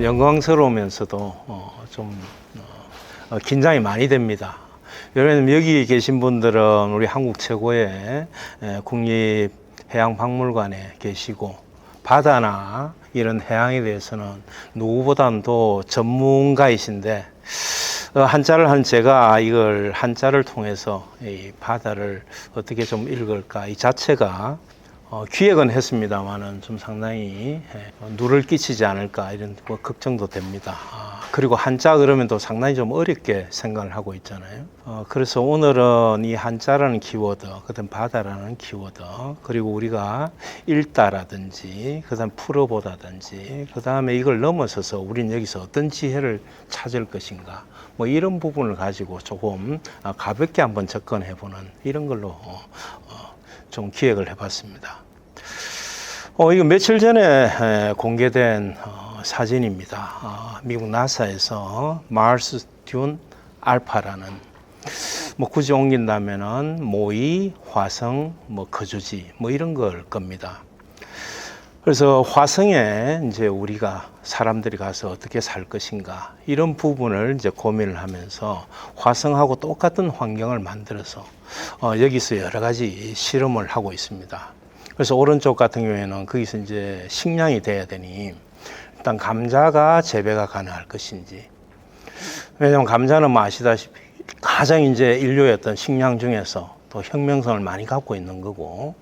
영광스러우면서도 좀 긴장이 많이 됩니다. 왜냐하면 여기 계신 분들은 우리 한국 최고의 국립해양박물관에 계시고 바다나 이런 해양에 대해서는 누구보다는 더 전문가이신데 한자를 한 제가 이걸 한자를 통해서 이 바다를 어떻게 좀 읽을까 이 자체가 기획은 했습니다만은 좀 상당히 누를 끼치지 않을까 이런 걱정도 됩니다. 그리고 한자 그러면 또 상당히 좀 어렵게 생각을 하고 있잖아요. 그래서 오늘은 이 한자라는 키워드, 그다음 바다라는 키워드, 그리고 우리가 읽다라든지, 그다음 풀어보다든지, 그다음에 이걸 넘어서서 우리는 여기서 어떤 지혜를 찾을 것인가, 뭐 이런 부분을 가지고 조금 가볍게 한번 접근해보는 이런 걸로 좀 기획을 해봤습니다. 이거 며칠 전에 공개된 사진입니다. 미국 나사에서 마르스 듄 알파라는 뭐 굳이 옮긴다면은 모의, 화성, 뭐 거주지 뭐 이런 걸 겁니다. 그래서 화성에 이제 우리가 사람들이 가서 어떻게 살 것인가 이런 부분을 이제 고민을 하면서 화성하고 똑같은 환경을 만들어서 여기서 여러 가지 실험을 하고 있습니다. 그래서 오른쪽 같은 경우에는 거기서 이제 식량이 돼야 되니 일단 감자가 재배가 가능할 것인지, 왜냐하면 감자는 뭐 아시다시피 가장 이제 인류의 어떤 식량 중에서 또 혁명성을 많이 갖고 있는 거고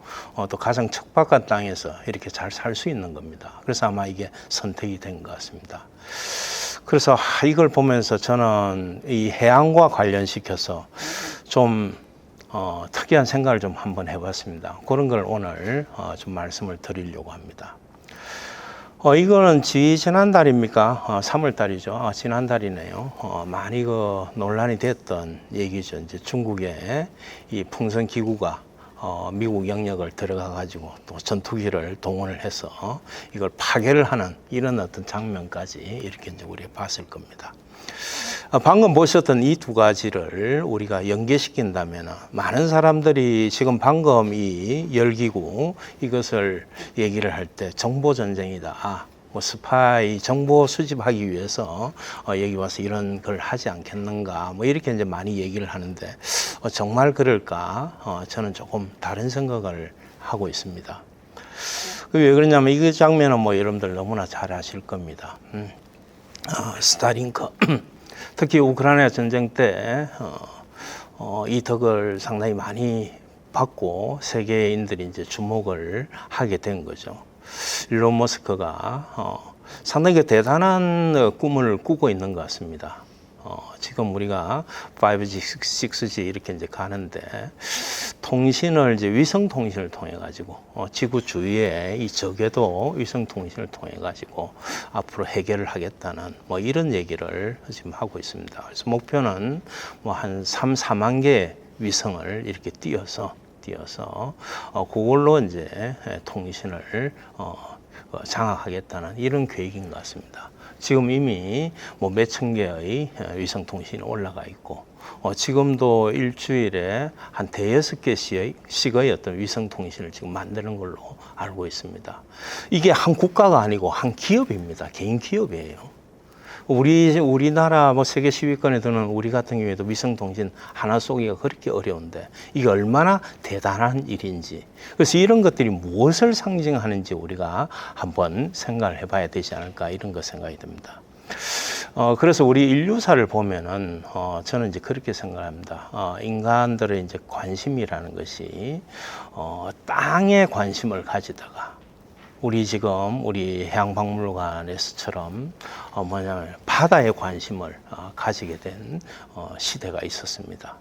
또 가장 척박한 땅에서 이렇게 잘 살 수 있는 겁니다. 그래서 아마 이게 선택이 된 것 같습니다. 그래서 이걸 보면서 저는 이 해양과 관련시켜서 좀 특이한 생각을 좀 한번 해봤습니다. 그런 걸 오늘 좀 말씀을 드리려고 합니다. 이거는 지난달입니까? 3월달이죠. 지난달이네요. 많이 논란이 됐던 얘기죠. 이제 중국의 이 풍선 기구가 미국 영역을 들어가 가지고 또 전투기를 동원을 해서 이걸 파괴를 하는 이런 어떤 장면까지 이렇게 이제 우리가 봤을 겁니다. 방금 보셨던 이 두 가지를 우리가 연계시킨다면 많은 사람들이 지금 방금 이 열기구 이것을 얘기를 할 때 정보전쟁이다. 뭐 스파이 정보 수집하기 위해서 여기 와서 이런 걸 하지 않겠는가 뭐 이렇게 이제 많이 얘기를 하는데 정말 그럴까? 저는 조금 다른 생각을 하고 있습니다. 왜 그러냐면 이 장면은 뭐 여러분들 너무나 잘 아실 겁니다. 스타링크 특히 우크라이나 전쟁 때 이 덕을 상당히 많이 받고 세계인들이 이제 주목을 하게 된 거죠. 일론 머스크가 상당히 대단한 꿈을 꾸고 있는 것 같습니다. 지금 우리가 5G, 6G 이렇게 이제 가는데 통신을 이제 위성 통신을 통해 가지고 지구 주위에 이 적에도 위성 통신을 통해 가지고 앞으로 해결을 하겠다는 뭐 이런 얘기를 지금 하고 있습니다. 그래서 목표는 뭐 한 4만 개의 위성을 이렇게 띄어서 그걸로 이제 통신을 장악하겠다는 이런 계획인 것 같습니다. 지금 이미 뭐 몇천 개의 위성 통신이 올라가 있고 지금도 일주일에 한 대여섯 개씩의 어떤 위성 통신을 지금 만드는 걸로 알고 있습니다. 이게 한 국가가 아니고 한 기업입니다. 개인 기업이에요. 우리나라 뭐 세계 10위권에 드는 우리 같은 경우에도 위성 통신 하나 쏘기가 그렇게 어려운데 이게 얼마나 대단한 일인지, 그래서 이런 것들이 무엇을 상징하는지 우리가 한번 생각을 해봐야 되지 않을까 이런 거 생각이 듭니다. 그래서 우리 인류사를 보면은 저는 이제 그렇게 생각합니다. 인간들의 이제 관심이라는 것이 땅에 관심을 가지다가 우리 해양박물관에서처럼 바다에 관심을 가지게 된 시대가 있었습니다.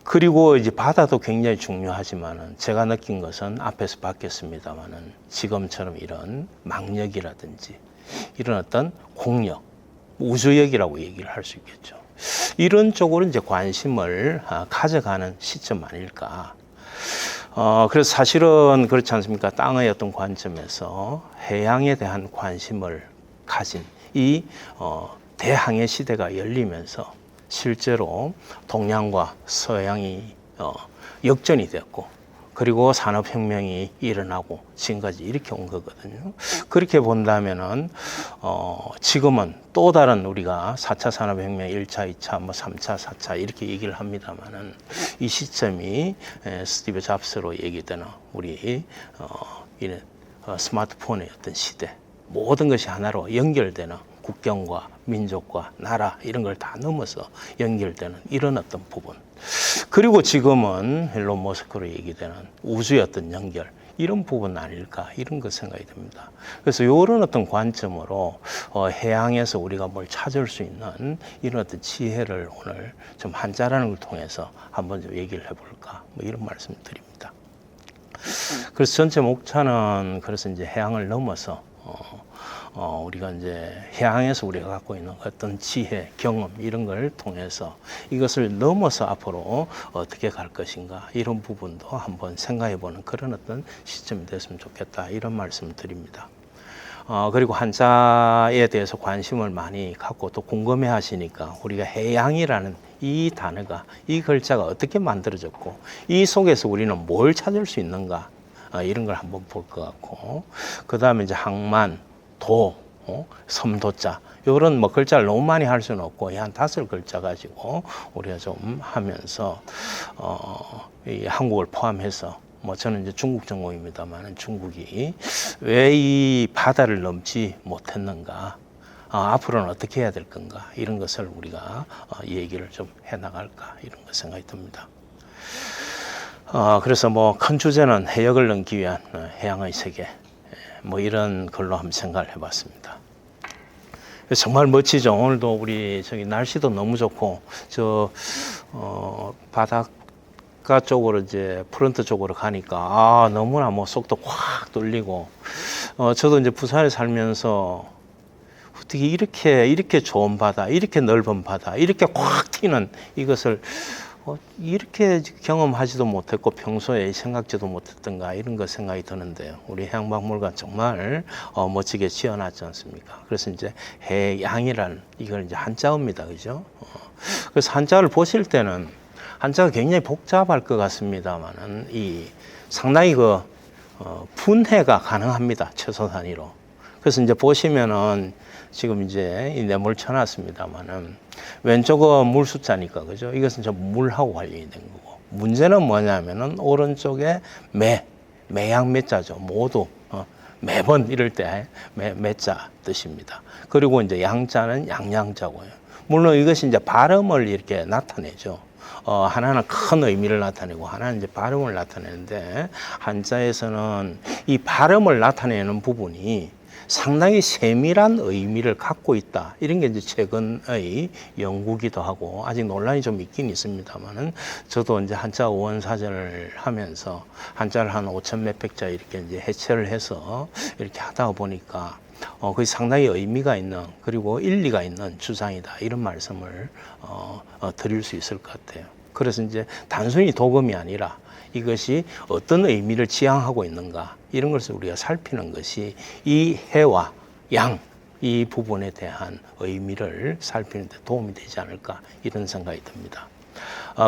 그리고 이제 바다도 굉장히 중요하지만은 제가 느낀 것은 앞에서 봤겠습니다만은 지금처럼 이런 망력이라든지 이런 어떤 공력, 우주역이라고 얘기를 할 수 있겠죠. 이런 쪽으로 이제 관심을 가져가는 시점 아닐까. 그래서 사실은 그렇지 않습니까? 땅의 어떤 관점에서 해양에 대한 관심을 가진 이 대항해 시대가 열리면서 실제로 동양과 서양이 역전이 되었고 그리고 산업혁명이 일어나고 지금까지 이렇게 온 거거든요. 그렇게 본다면은, 지금은 또 다른 우리가 4차 산업혁명 1차, 2차, 뭐 3차, 4차 이렇게 얘기를 합니다만은 이 시점이 스티브 잡스로 얘기되는 우리, 이런 스마트폰의 어떤 시대, 모든 것이 하나로 연결되는 국경과 민족과 나라 이런 걸 다 넘어서 연결되는 이런 어떤 부분. 그리고 지금은 일론 머스크로 얘기되는 우주의 어떤 연결 이런 부분 아닐까 이런 거 생각이 듭니다. 그래서 이런 어떤 관점으로 해양에서 우리가 뭘 찾을 수 있는 이런 어떤 지혜를 오늘 좀 한자라는 걸 통해서 한번 좀 얘기를 해볼까 뭐 이런 말씀을 드립니다. 그래서 전체 목차는 그래서 이제 해양을 넘어서 우리가 이제 해양에서 우리가 갖고 있는 어떤 지혜, 경험 이런 걸 통해서 이것을 넘어서 앞으로 어떻게 갈 것인가 이런 부분도 한번 생각해보는 그런 어떤 시점이 됐으면 좋겠다 이런 말씀을 드립니다. 그리고 한자에 대해서 관심을 많이 갖고 또 궁금해 하시니까 우리가 해양이라는 이 단어가 이 글자가 어떻게 만들어졌고 이 속에서 우리는 뭘 찾을 수 있는가 이런 걸 한번 볼 것 같고 그 다음에 이제 항만 도, 섬도자 이런 뭐 글자를 너무 많이 할 수는 없고 한 5글자 가지고 우리가 좀 하면서 이 한국을 포함해서 뭐 저는 이제 중국 전공입니다만 중국이 왜 이 바다를 넘지 못했는가 앞으로는 어떻게 해야 될 건가 이런 것을 우리가 얘기를 좀 해나갈까 이런 거 생각이 듭니다. 그래서 뭐 큰 주제는 해역을 넘기 위한 해양의 세계 뭐 이런 걸로 한번 생각을 해봤습니다. 정말 멋지죠. 오늘도 우리 저기 날씨도 너무 좋고 바닷가 쪽으로 이제 프런트 쪽으로 가니까 너무나 뭐 속도 확 뚫리고 저도 이제 부산에 살면서 어떻게 이렇게 좋은 바다, 이렇게 넓은 바다, 이렇게 꽉 튀는 이것을 이렇게 경험하지도 못했고 평소에 생각지도 못했던가 이런 거 생각이 드는데요. 우리 해양박물관 정말 멋지게 지어놨지 않습니까? 그래서 이제 해양이란 이걸 이제 한자어입니다, 그죠? 그래서 한자를 보실 때는 한자가 굉장히 복잡할 것 같습니다만은 상당히 분해가 가능합니다, 최소 단위로. 그래서 이제 보시면은 지금 이제 이 네모를 쳐놨습니다만은 왼쪽은 물 숫자니까 그죠? 이것은 좀 물하고 관련이 된 거고 문제는 뭐냐면은 오른쪽에 매양 매자죠. 모두 매번 이럴 때 매자 뜻입니다. 그리고 이제 양자는 양양자고요. 물론 이것이 이제 발음을 이렇게 나타내죠. 하나는 큰 의미를 나타내고 하나는 이제 발음을 나타내는데 한자에서는 이 발음을 나타내는 부분이 상당히 세밀한 의미를 갖고 있다. 이런 게 이제 최근의 연구기도 하고 아직 논란이 좀 있긴 있습니다만은 저도 이제 한자 어원사전을 하면서 한자를 한 5천 몇백 자 이렇게 이제 해체를 해서 이렇게 하다 보니까 그게 상당히 의미가 있는 그리고 일리가 있는 주장이다. 이런 말씀을 드릴 수 있을 것 같아요. 그래서 이제 단순히 도금이 아니라 이것이 어떤 의미를 지향하고 있는가 이런 것을 우리가 살피는 것이 이 해와 양 이 부분에 대한 의미를 살피는 데 도움이 되지 않을까 이런 생각이 듭니다.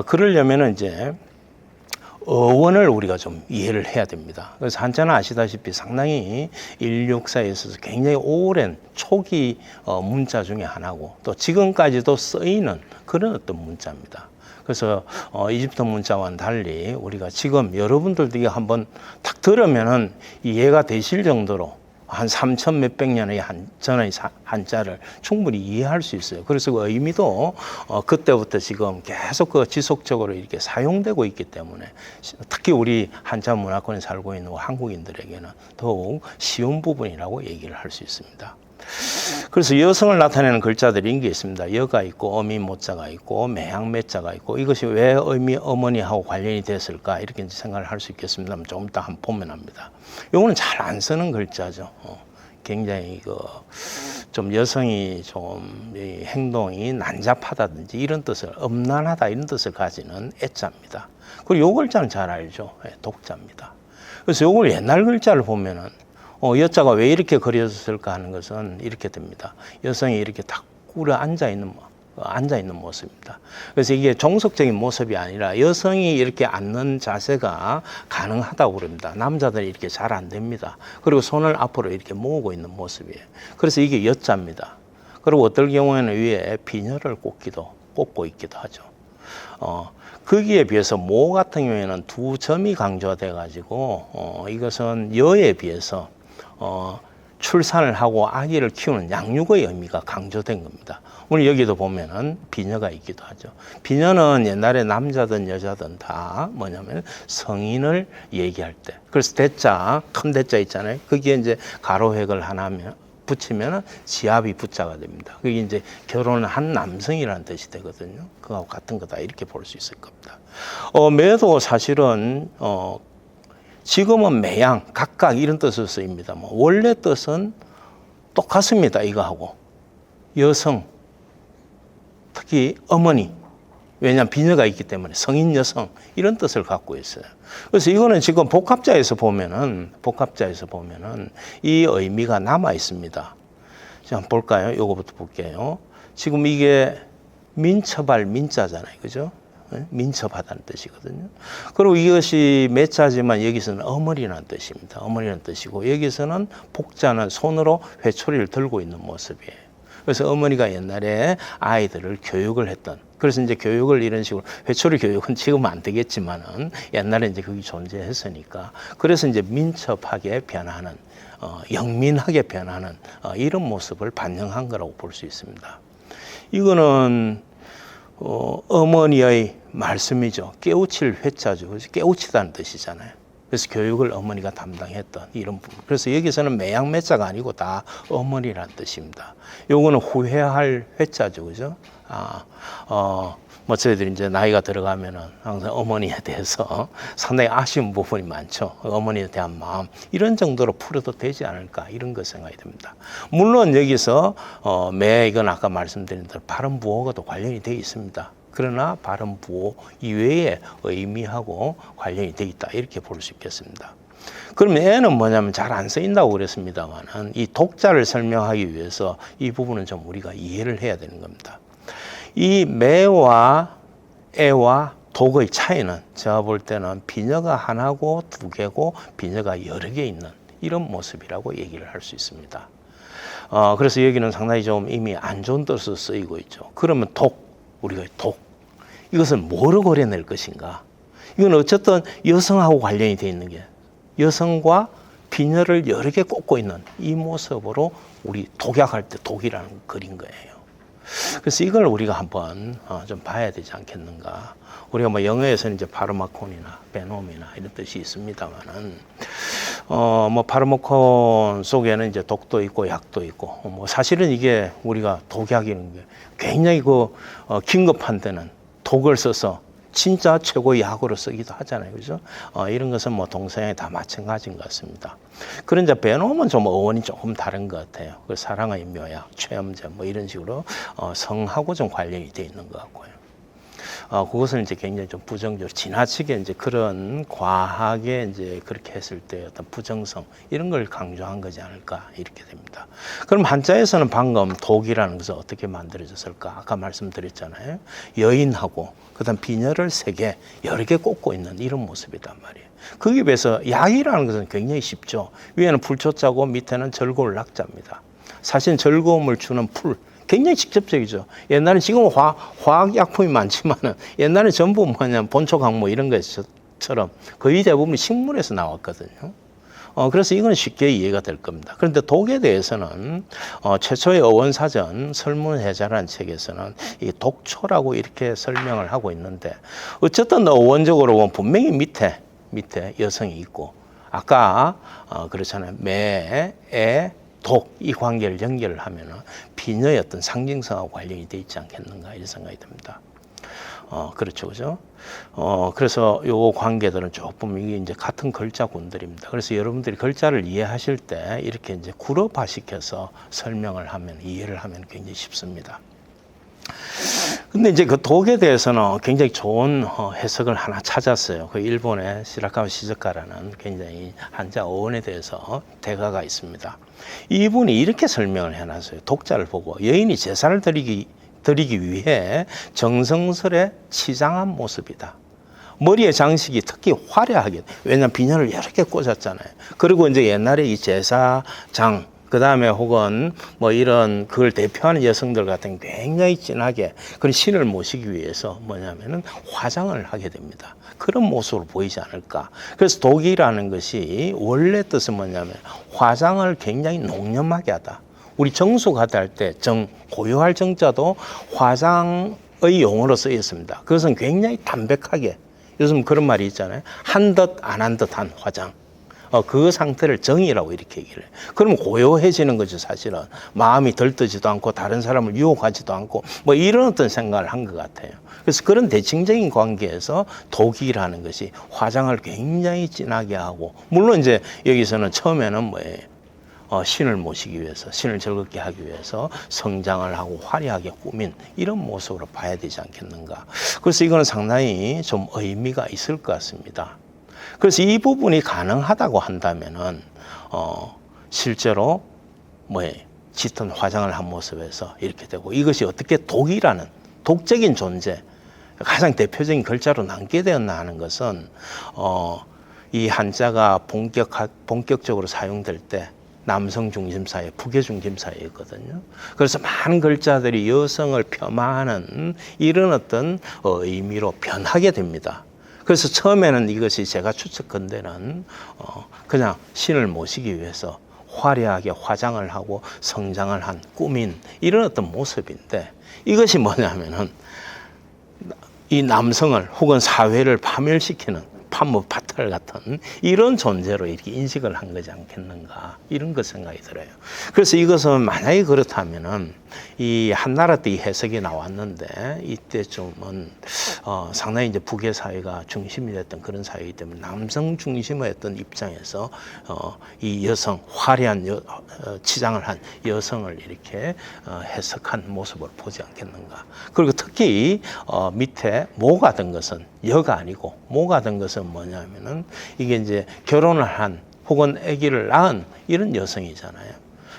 그러려면 이제 어원을 우리가 좀 이해를 해야 됩니다. 그래서 한자는 아시다시피 상당히 인류 역사에 있어서 굉장히 오랜 초기 문자 중에 하나고 또 지금까지도 쓰이는 그런 어떤 문자입니다. 그래서 이집트 문자와는 달리 우리가 지금 여러분들도 이거 한번 딱 들으면은 이해가 되실 정도로 한 3천 몇백 년의 전의 한자를 충분히 이해할 수 있어요. 그래서 그 의미도 그때부터 지금 계속 지속적으로 이렇게 사용되고 있기 때문에 특히 우리 한자 문화권에 살고 있는 한국인들에게는 더욱 쉬운 부분이라고 얘기를 할 수 있습니다. 그래서 여성을 나타내는 글자들이 이게 있습니다. 여가 있고 어미 모자가 있고 매양 매자가 있고 이것이 왜 어미 어머니하고 관련이 됐을까 이렇게 생각을 할 수 있겠습니다만 조금 이따 한번 보면 합니다. 요거는 잘 안 쓰는 글자죠. 굉장히 좀 여성이 좀 행동이 난잡하다든지 이런 뜻을 엄난하다 이런 뜻을 가지는 애자입니다. 그리고 요 글자는 잘 알죠. 독자입니다. 그래서 요걸 옛날 글자를 보면은 여자가 왜 이렇게 그려졌을까 하는 것은 이렇게 됩니다. 여성이 이렇게 탁 꿇어 앉아 있는 앉아 있는 모습입니다. 그래서 이게 종속적인 모습이 아니라 여성이 이렇게 앉는 자세가 가능하다고 그럽니다. 남자들은 이렇게 잘 안 됩니다. 그리고 손을 앞으로 이렇게 모으고 있는 모습이에요. 그래서 이게 여자입니다. 그리고 어떨 경우에는 위에 비녀를 꽂고 있기도 하죠. 거기에 비해서 모 같은 경우에는 두 점이 강조돼 가지고 이것은 여에 비해서 출산을 하고 아기를 키우는 양육의 의미가 강조된 겁니다. 오늘 여기도 보면은 비녀가 있기도 하죠. 비녀는 옛날에 남자든 여자든 다 뭐냐면 성인을 얘기할 때. 그래서 대자, 큰 대자 있잖아요. 거기에 이제 가로획을 하나 붙이면 지압이 붙자가 됩니다. 그게 이제 결혼을 한 남성이라는 뜻이 되거든요. 그거하고 같은 거다 이렇게 볼 수 있을 겁니다. 매도 사실은 지금은 매양, 각각 이런 뜻으로 쓰입니다. 원래 뜻은 똑같습니다. 이거하고 여성, 특히 어머니, 왜냐하면 비녀가 있기 때문에 성인 여성 이런 뜻을 갖고 있어요. 그래서 이거는 지금 복합자에서 보면은 이 의미가 남아 있습니다. 자, 한번 볼까요? 요거부터 볼게요. 지금 이게 민첩할 민자잖아요, 그죠? 민첩하다는 뜻이거든요. 그리고 이것이 매자지만 여기서는 어머니라는 뜻입니다. 어머니라는 뜻이고 여기서는 복자는 손으로 회초리를 들고 있는 모습이에요. 그래서 어머니가 옛날에 아이들을 교육을 했던, 그래서 이제 교육을 이런 식으로 회초리 교육은 지금은 안 되겠지만은 옛날에 이제 그게 존재했으니까 그래서 이제 민첩하게 변하는 영민하게 변하는 이런 모습을 반영한 거라고 볼 수 있습니다. 이거는 어머니의 말씀이죠. 깨우칠 회자죠. 깨우치다는 뜻이잖아요. 그래서 교육을 어머니가 담당했던 이런 부분. 그래서 여기서는 매양매자가 아니고 다 어머니라는 뜻입니다. 요거는 후회할 회자죠. 그죠? 저희들이 이제 나이가 들어가면은 항상 어머니에 대해서 상당히 아쉬운 부분이 많죠. 어머니에 대한 마음. 이런 정도로 풀어도 되지 않을까. 이런 거 생각이 듭니다. 물론 여기서 이건 아까 말씀드린 대로 발음 부호가도 관련이 되어 있습니다. 그러나 발음 부호 이외의 의미하고 관련이 되어 있다. 이렇게 볼 수 있겠습니다. 그러면 애는 뭐냐면 잘 안 쓰인다고 그랬습니다만은 이 독자를 설명하기 위해서 이 부분은 좀 우리가 이해를 해야 되는 겁니다. 이 매와 애와 독의 차이는 제가 볼 때는 비녀가 하나고 두 개고 비녀가 여러 개 있는 이런 모습이라고 얘기를 할 수 있습니다. 그래서 여기는 상당히 좀 이미 안 좋은 뜻으로 쓰이고 있죠. 그러면 우리가 이것을 뭐로 고려낼 것인가? 이건 어쨌든 여성하고 관련이 되어 있는 게 여성과 비녀를 여러 개 꽂고 있는 이 모습으로 우리 독약할 때 독이라는 걸 그린 거예요. 그래서 이걸 우리가 한번 좀 봐야 되지 않겠는가. 우리가 뭐 영어에서는 이제 파르마콘이나 베놈이나 이런 뜻이 있습니다만은 파르마콘 속에는 이제 독도 있고 약도 있고 사실은 이게 우리가 독약이라는 게 굉장히 긴급한 데는 독을 써서 진짜 최고의 약으로 쓰기도 하잖아요. 그죠? 이런 것은 동서양이 다 마찬가지인 것 같습니다. 그런데 베놈은 좀 어원이 조금 다른 것 같아요. 그 사랑의 묘약, 최엄제 이런 식으로 성하고 좀 관련이 돼 있는 것 같고요. 그것은 이제 굉장히 좀 부정적으로 지나치게 이제 그런 과하게 이제 그렇게 했을 때 어떤 부정성 이런 걸 강조한 거지 않을까 이렇게 됩니다. 그럼 한자에서는 방금 독이라는 것은 어떻게 만들어졌을까? 아까 말씀드렸잖아요. 여인하고 그다음 비녀를 여러 개 꽂고 있는 이런 모습이란 말이에요. 거기에 비해서 약이라는 것은 굉장히 쉽죠. 위에는 불초자고 밑에는 절골 낙자입니다. 사실 즐거움을 주는 풀. 굉장히 직접적이죠. 옛날에 지금은 화학약품이 많지만은 옛날에 전부 본초 강모 이런 것처럼 거의 대부분 식물에서 나왔거든요. 그래서 이건 쉽게 이해가 될 겁니다. 그런데 독에 대해서는 최초의 어원사전 설문해자라는 책에서는 이 독초라고 이렇게 설명을 하고 있는데 어쨌든 어원적으로 보면 분명히 밑에 여성이 있고 아까 그렇잖아요. 매, 애, 독, 이 관계를 연결을 하면은 비녀의 어떤 상징성하고 관련이 돼 있지 않겠는가 이런 생각이 듭니다. 그렇죠, 그죠? 그래서 요 관계들은 조금 이게 이제 같은 글자군들입니다. 그래서 여러분들이 글자를 이해하실 때 이렇게 이제 구럽화시켜서 설명을 하면 이해를 하면 굉장히 쉽습니다. 근데 이제 그 독에 대해서는 굉장히 좋은 해석을 하나 찾았어요. 그 일본의 시라카와 시즈카라는 굉장히 한자 어원에 대해서 대가가 있습니다. 이분이 이렇게 설명을 해놨어요. 독자를 보고 여인이 제사를 드리기 드리기 위해 정성스레 치장한 모습이다. 머리의 장식이 특히 화려하게, 왜냐하면 비녀를 여러 개 꽂았잖아요. 그리고 이제 옛날에 이 제사장, 그 다음에 혹은 뭐 이런 그걸 대표하는 여성들 같은 굉장히 진하게 그런 신을 모시기 위해서 뭐냐면은 화장을 하게 됩니다. 그런 모습으로 보이지 않을까. 그래서 독이라는 것이 원래 뜻은 뭐냐면 화장을 굉장히 농염하게 하다. 우리 정수가다 할 때 고요할 정자도 화장의 용어로 쓰였습니다. 그것은 굉장히 담백하게, 요즘 그런 말이 있잖아요. 한 듯 안 한 듯한 화장. 그 상태를 정이라고 이렇게 얘기를 해요. 그러면 고요해지는 거죠, 사실은. 마음이 들뜨지도 않고 다른 사람을 유혹하지도 않고 뭐 이런 어떤 생각을 한 것 같아요. 그래서 그런 대칭적인 관계에서 독이라는 것이 화장을 굉장히 진하게 하고, 물론 이제 여기서는 처음에는 뭐예요? 신을 모시기 위해서, 신을 즐겁게 하기 위해서 성장을 하고 화려하게 꾸민 이런 모습으로 봐야 되지 않겠는가. 그래서 이거는 상당히 좀 의미가 있을 것 같습니다. 그래서 이 부분이 가능하다고 한다면은, 실제로 짙은 화장을 한 모습에서 이렇게 되고, 이것이 어떻게 독이라는 독적인 존재, 가장 대표적인 글자로 남게 되었나 하는 것은, 이 한자가 본격적으로 사용될 때 남성 중심사회, 부계 중심사회였거든요. 그래서 많은 글자들이 여성을 폄하하는 이런 어떤 의미로 변하게 됩니다. 그래서 처음에는 이것이 제가 추측컨대는 그냥 신을 모시기 위해서 화려하게 화장을 하고 성장을 한 꾸민 이런 어떤 모습인데, 이것이 뭐냐면은 이 남성을 혹은 사회를 파멸시키는 파탈 같은 이런 존재로 이렇게 인식을 한 거지 않겠는가, 이런 것 생각이 들어요. 그래서 이것은 만약에 그렇다면은 이 한나라 때 이 해석이 나왔는데, 이때쯤은 상당히 이제 북의 사회가 중심이 됐던 그런 사회이기 때문에 남성 중심의 어떤 입장에서 이 여성, 화려한 치장을 한 여성을 이렇게 해석한 모습을 보지 않겠는가. 그리고 특히 밑에 모가 든 것은 여가 아니고 모가 든 것은 뭐냐면은 이게 이제 결혼을 한 혹은 아기를 낳은 이런 여성이잖아요.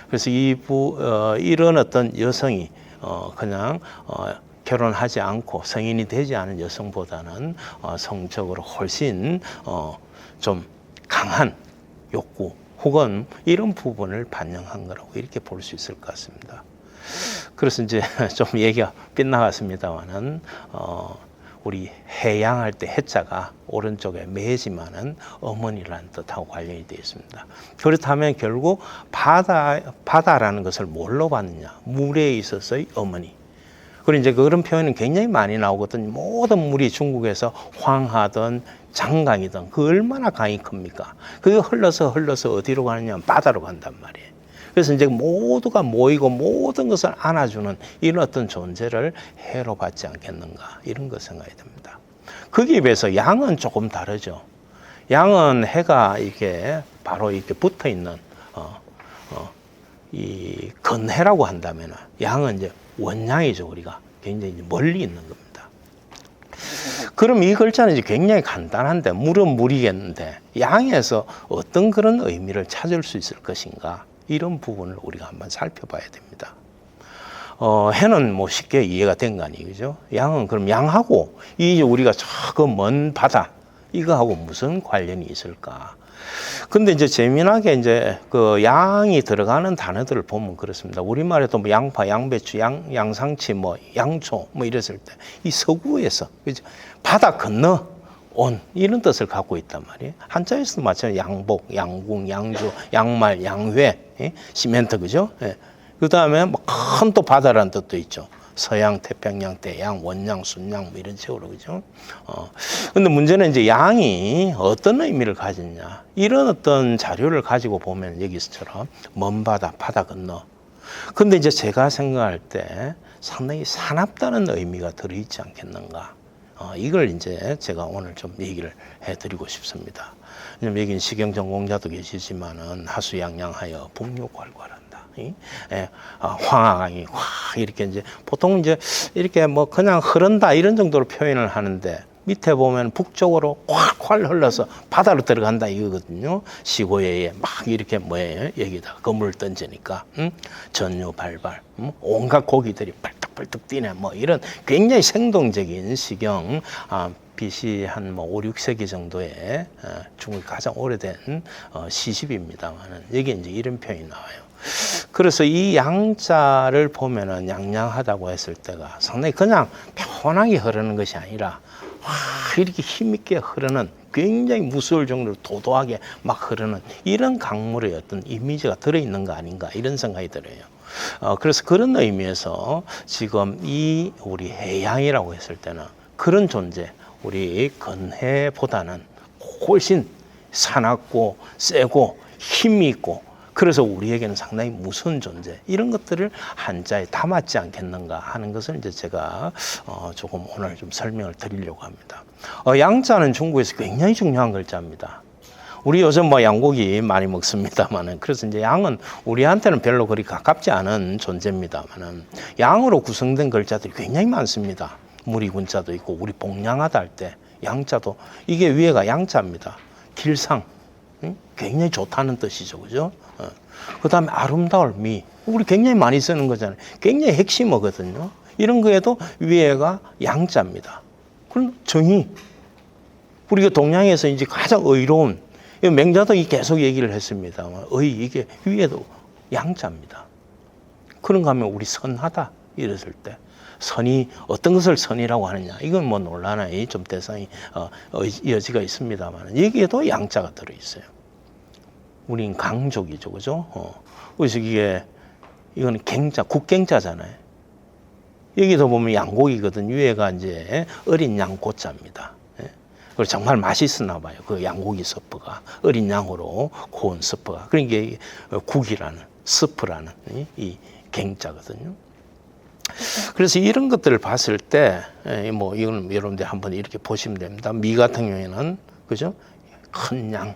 그래서 이런 어떤 여성이 그냥 결혼하지 않고 성인이 되지 않은 여성보다는 성적으로 훨씬 좀 강한 욕구 혹은 이런 부분을 반영한 거라고 이렇게 볼 수 있을 것 같습니다. 그래서 이제 좀 얘기가 빗나갔습니다만은 우리 해양할 때 해자가 오른쪽에 매지만은 어머니라는 뜻하고 관련이 되어 있습니다. 그렇다면 결국 바다라는 것을 뭘로 봤느냐? 물에 있어서의 어머니. 그리고 이제 그런 표현은 굉장히 많이 나오거든요. 모든 물이 중국에서 황하든 장강이든 그 얼마나 강이 큽니까? 그게 흘러서 어디로 가느냐? 바다로 간단 말이에요. 그래서 이제 모두가 모이고 모든 것을 안아주는 이런 어떤 존재를 해로 받지 않겠는가, 이런 것 생각이 듭니다. 거기에 비해서 양은 조금 다르죠. 양은 해가 이게 바로 이렇게 붙어 있는 이 근해라고 한다면 양은 이제 원양이죠. 우리가 굉장히 이제 멀리 있는 겁니다. 그럼 이 글자는 이제 굉장히 간단한데, 물은 물이겠는데 양에서 어떤 그런 의미를 찾을 수 있을 것인가, 이런 부분을 우리가 한번 살펴봐야 됩니다. 해는 뭐 쉽게 이해가 된 거 아니에요, 그죠? 양은 그럼 양하고 이 우리가 저 먼 바다 이거하고 무슨 관련이 있을까? 근데 이제 재미나게 이제 그 양이 들어가는 단어들을 보면 그렇습니다. 우리말에도 뭐 양파, 양배추, 양상치, 뭐 양초 뭐 이랬을 때 이 서구에서 그죠? 바다 건너 온 이런 뜻을 갖고 있단 말이에요. 한자에서도 마찬가지 양복, 양궁, 양주, 양말, 양회, 시멘트 그죠? 예. 그 다음에 뭐 큰 또 바다라는 뜻도 있죠. 서양, 태평양, 대양, 원양, 순양 뭐 이런 식으로 그죠? 근데 문제는 이제 양이 어떤 의미를 가졌냐, 이런 어떤 자료를 가지고 보면 여기서처럼 먼 바다, 바다 건너. 근데 이제 제가 생각할 때 상당히 사납다는 의미가 들어있지 않겠는가. 이걸 이제 제가 오늘 좀 얘기를 해드리고 싶습니다. 왜냐면 여기는 시경 전공자도 계시지만은 하수양양하여 북녘활활한다. 황하강이 확 이렇게 이제 보통 이제 이렇게 뭐 그냥 흐른다 이런 정도로 표현을 하는데, 밑에 보면 북쪽으로 확 흘러서 바다로 들어간다 이거거든요. 시고해에 막 이렇게 뭐예요? 여기다가 그물을 던지니까 전류 발발, 온갖 고기들이 발딱 펄떡 뛰네 뭐 이런 굉장히 생동적인 시경 BC 한 뭐 5, 6세기 정도의 중국이 가장 오래된 시집입니다만은 여기 이제 이런 표현이 나와요. 그래서 이 양자를 보면은 양양하다고 했을 때가 상당히 그냥 편하게 흐르는 것이 아니라 이렇게 힘있게 흐르는 굉장히 무서울 정도로 도도하게 막 흐르는 이런 강물의 어떤 이미지가 들어있는 거 아닌가 이런 생각이 들어요. 그래서 그런 의미에서 지금 이 우리 해양이라고 했을 때는 그런 존재, 우리 건해보다는 훨씬 사납고 세고 힘이 있고 그래서 우리에게는 상당히 무서운 존재 이런 것들을 한자에 담았지 않겠는가 하는 것을 이제 제가 조금 오늘 좀 설명을 드리려고 합니다. 양자는 중국에서 굉장히 중요한 글자입니다. 우리 요즘 뭐 양고기 많이 먹습니다만은 그래서 이제 양은 우리한테는 별로 그리 가깝지 않은 존재입니다만은 양으로 구성된 글자들이 굉장히 많습니다. 무리군자도 있고 우리 복량하다 할 때 양자도 이게 위에가 양자입니다. 길상 굉장히 좋다는 뜻이죠, 그죠? 그 다음에 아름다울 미 우리 굉장히 많이 쓰는 거잖아요. 굉장히 핵심어거든요. 이런 거에도 위에가 양자입니다. 그럼 정의 우리가 동양에서 이제 가장 의로운 맹자도 계속 얘기를 했습니다만 이게 위에도 양자입니다. 그런가 하면 우리 선하다 이랬을 때 선이 어떤 것을 선이라고 하느냐 이건 뭐 논란의 좀 대상이 여지가 있습니다만 여기에도 양자가 들어있어요. 우린 강족이죠, 그죠? 그래서 이거는 갱자, 국갱자잖아요. 여기도 보면 양고기거든. 위에가 이제 어린 양 고자입니다. 그리고 정말 맛있었나 봐요. 그 양고기 스프가 어린 양으로 고운 스프가. 그러니까 국이라는 스프라는 이 갱자거든요. 그래서 이런 것들을 봤을 때, 뭐 이건 여러분들 한번 이렇게 보시면 됩니다. 미 같은 경우에는 그죠? 큰 양.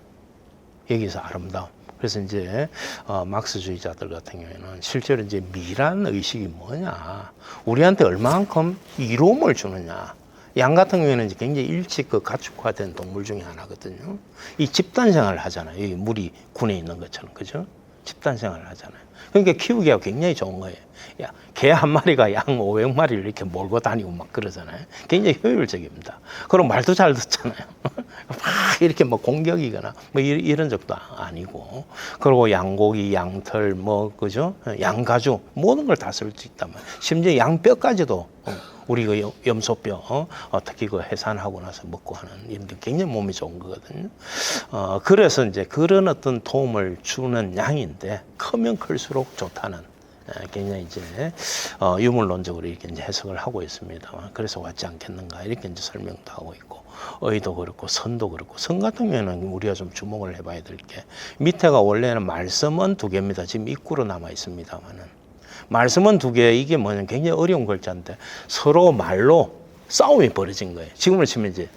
여기서 아름다움. 그래서 이제 막스주의자들 같은 경우에는 실제로 이제 미란 의식이 뭐냐, 우리한테 얼마만큼 이로움을 주느냐. 양 같은 경우에는 이제 굉장히 일찍 그 가축화된 동물 중에 하나거든요. 이 집단 생활을 하잖아요. 여기 물이 군에 있는 것처럼, 그죠? 집단 생활을 하잖아요. 그러니까 키우기가 굉장히 좋은 거예요. 야, 개 한 마리가 양 500마리를 이렇게 몰고 다니고 막 그러잖아요. 굉장히 효율적입니다. 그리고 말도 잘 듣잖아요. 막 이렇게 뭐 공격이거나 뭐 이런 적도 아니고. 그리고 양고기, 양털, 뭐, 그죠? 양가죽, 모든 걸 다 쓸 수 있단 말이에요. 심지어 양뼈까지도 우리 그 염소뼈, 특히 그 해산하고 나서 먹고 하는 이런 게 굉장히 몸이 좋은 거거든요. 그래서 이제 그런 어떤 도움을 주는 양인데 크면 클수록 좋다는 굉장히 이제 유물론적으로 이렇게 이제 해석을 하고 있습니다만 그래서 왔지 않겠는가 이렇게 이제 설명도 하고 있고 의도 그렇고 선도 그렇고 선 같은 경우에는 우리가 좀 주목을 해봐야 될 게 밑에가 원래는 말씀은 2개입니다. 지금 입구로 남아 있습니다만은 말씀은 2개 이게 뭐냐면 굉장히 어려운 글자인데 서로 말로 싸움이 벌어진 거예요. 지금으로 치면 이제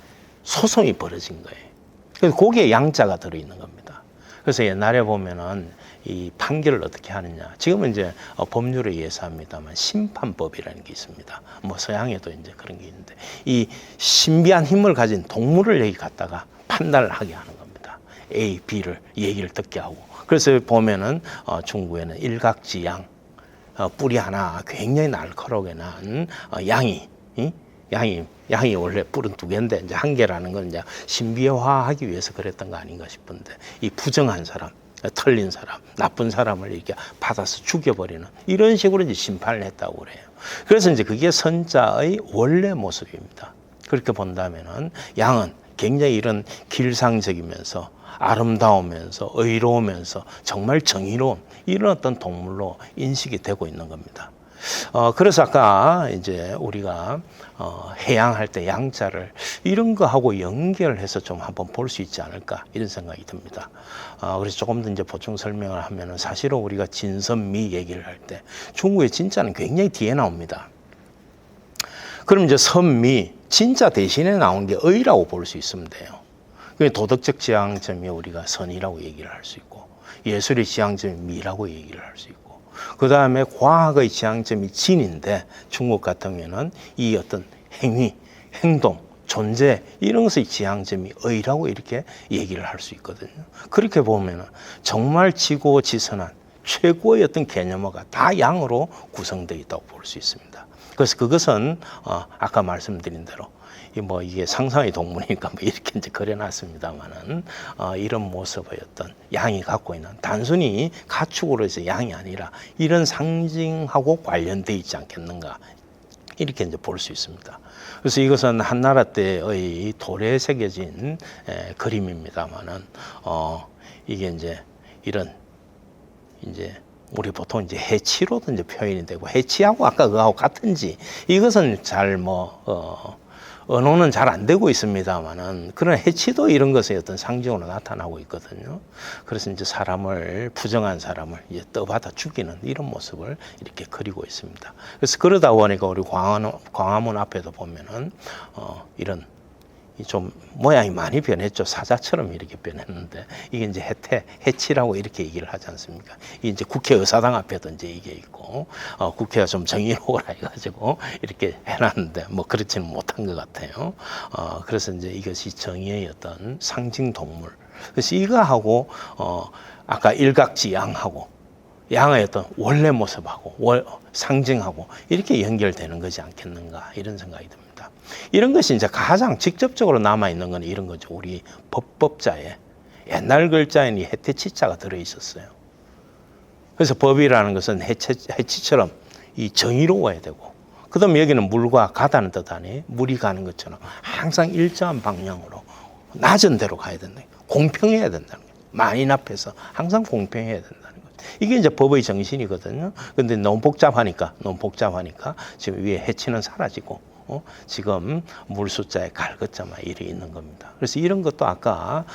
소송이 벌어진 거예요. 그래서 거기에 양자가 들어있는 겁니다. 그래서 옛날에 보면은 이 판결을 어떻게 하느냐. 지금은 이제 법률에 의해서 합니다만 심판법이라는 게 있습니다. 뭐 서양에도 이제 그런 게 있는데 이 신비한 힘을 가진 동물을 여기 갖다가 판단을 하게 하는 겁니다. A, B를 얘기를 듣게 하고. 그래서 보면은 중국에는 일각지양 뿔이 하나 굉장히 날카롭게 난 양이 원래 뿔은 2개인데 이제 1개라는 건 이제 신비화하기 위해서 그랬던 거 아닌가 싶은데 이 부정한 사람, 털린 사람, 나쁜 사람을 이렇게 받아서 죽여버리는 이런 식으로 이제 심판을 했다고 그래요. 그래서 이제 그게 선자의 원래 모습입니다. 그렇게 본다면은 양은 굉장히 이런 길상적이면서 아름다우면서 의로우면서 정말 정의로운 이런 어떤 동물로 인식이 되고 있는 겁니다. 그래서 아까 이제 우리가 해양할 때 양자를 이런 거하고 연결해서 좀 한번 볼 수 있지 않을까 이런 생각이 듭니다. 그래서 조금 더 이제 보충 설명을 하면은 사실은 우리가 진선미 얘기를 할 때 중국의 진짜는 굉장히 뒤에 나옵니다. 그럼 이제 선미 진짜 대신에 나온 게 의라고 볼 수 있으면 돼요. 그 도덕적 지향점이 우리가 선이라고 얘기를 할 수 있고 예술의 지향점이 미라고 얘기를 할 수 있고 그 다음에 과학의 지향점이 진인데 중국 같은 경우에는 이 어떤 행위, 행동, 존재 이런 것의 지향점이 의라고 이렇게 얘기를 할 수 있거든요. 그렇게 보면 정말 지고지선한 최고의 어떤 개념어가 다 양으로 구성되어 있다고 볼 수 있습니다. 그래서 그것은 아까 말씀드린 대로 이게 상상의 동물이니까 뭐 이렇게 이제 그려놨습니다만은 이런 모습의 어떤 양이 갖고 있는 단순히 가축으로 해서 양이 아니라 이런 상징하고 관련돼 있지 않겠는가 이렇게 이제 볼 수 있습니다. 그래서 이것은 한나라 때의 돌에 새겨진 그림입니다만은 이게 이제 이런 이제 우리 보통 이제 해치로도 이제 표현이 되고 해치하고 아까 그거하고 같은지 이것은 잘 언어는 잘 안 되고 있습니다만은 그런 해치도 이런 것의 어떤 상징으로 나타나고 있거든요. 그래서 이제 부정한 사람을 이제 떠받아 죽이는 이런 모습을 이렇게 그리고 있습니다. 그래서 그러다 보니까 우리 광화문 앞에도 보면은 이런 좀 모양이 많이 변했죠. 사자처럼 이렇게 변했는데 이게 이제 해치라고 이렇게 얘기를 하지 않습니까? 이게 이제 국회의사당 앞에도 이제 이게 있고 국회가 좀 정의로워라 해가지고 이렇게 해놨는데 뭐 그렇지는 못한 것 같아요. 그래서 이제 이것이 정의의 어떤 상징 동물. 그래서 이거하고 아까 일각지양하고 양의 어떤 원래 모습하고 상징하고 이렇게 연결되는 거지 않겠는가 이런 생각이 듭니다. 이런 것이 이제 가장 직접적으로 남아 있는 건 이런 거죠. 우리 법자에 옛날 글자에는 해태치자가 들어 있었어요. 그래서 법이라는 것은 해치처럼 이 정의로워야 되고, 그다음에 여기는 물과 가다는 뜻 아니에요. 물이 가는 것처럼 항상 일정한 방향으로 낮은 데로 가야 된다. 공평해야 된다는 거예요. 만인 앞에서 항상 공평해야 된다는 거예요. 이게 이제 법의 정신이거든요. 근데 너무 복잡하니까 지금 위에 해치는 사라지고 지금 물 숫자에 갈것자만 일이 있는 겁니다. 그래서 이런 것도 아까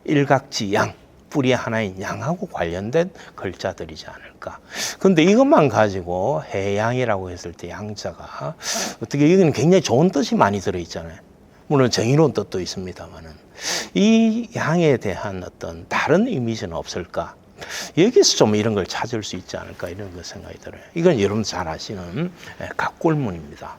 일각지양 뿌리 하나인 양하고 관련된 글자들이지 않을까. 근데 이것만 가지고 해양이라고 했을 때 양자가 어떻게 여기는 굉장히 좋은 뜻이 많이 들어있잖아요. 물론 정의로운 뜻도 있습니다만은 이 양에 대한 어떤 다른 이미지는 없을까? 여기서 좀 이런 걸 찾을 수 있지 않을까 이런 생각이 들어요. 이건 여러분 잘 아시는 각골문입니다.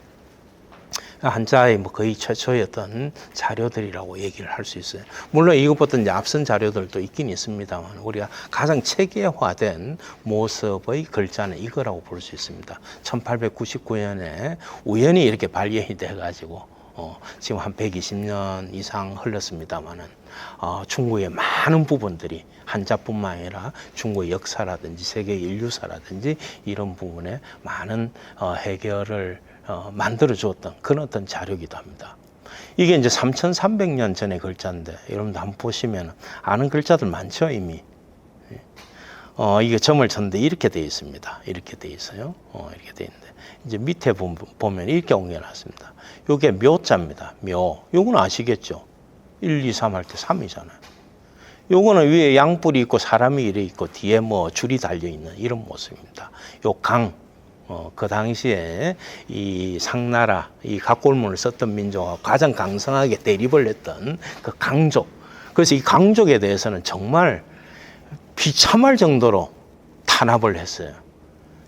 한자의 거의 최초의 어떤 자료들이라고 얘기를 할 수 있어요. 물론 이것보다 이제 앞선 자료들도 있긴 있습니다만 우리가 가장 체계화된 모습의 글자는 이거라고 볼 수 있습니다. 1899년에 우연히 이렇게 발견이 돼가지고 지금 한 120년 이상 흘렀습니다만은 중국의 많은 부분들이 한자뿐만 아니라 중국의 역사라든지 세계 인류사라든지 이런 부분에 많은 해결을 만들어 주었던 그런 어떤 자료이기도 합니다. 이게 이제 3,300년 전의 글자인데 여러분들 한번 보시면 아는 글자들 많죠 이미. 이게 점을 쳤는데 이렇게 되어 있습니다. 이렇게 되어 있어요. 이렇게 되어 있는데 이제 밑에 보면 이렇게 옮겨놨습니다. 이게 묘자입니다. 묘. 요거는 아시겠죠? 1, 2, 3 할 때 3이잖아요. 요거는 위에 양뿔이 있고 사람이 이래 있고 뒤에 줄이 달려 있는 이런 모습입니다. 요 강. 그 당시에 이 상나라, 이 각골문을 썼던 민족하고 가장 강성하게 대립을 했던 그 강족. 그래서 이 강족에 대해서는 정말 비참할 정도로 탄압을 했어요.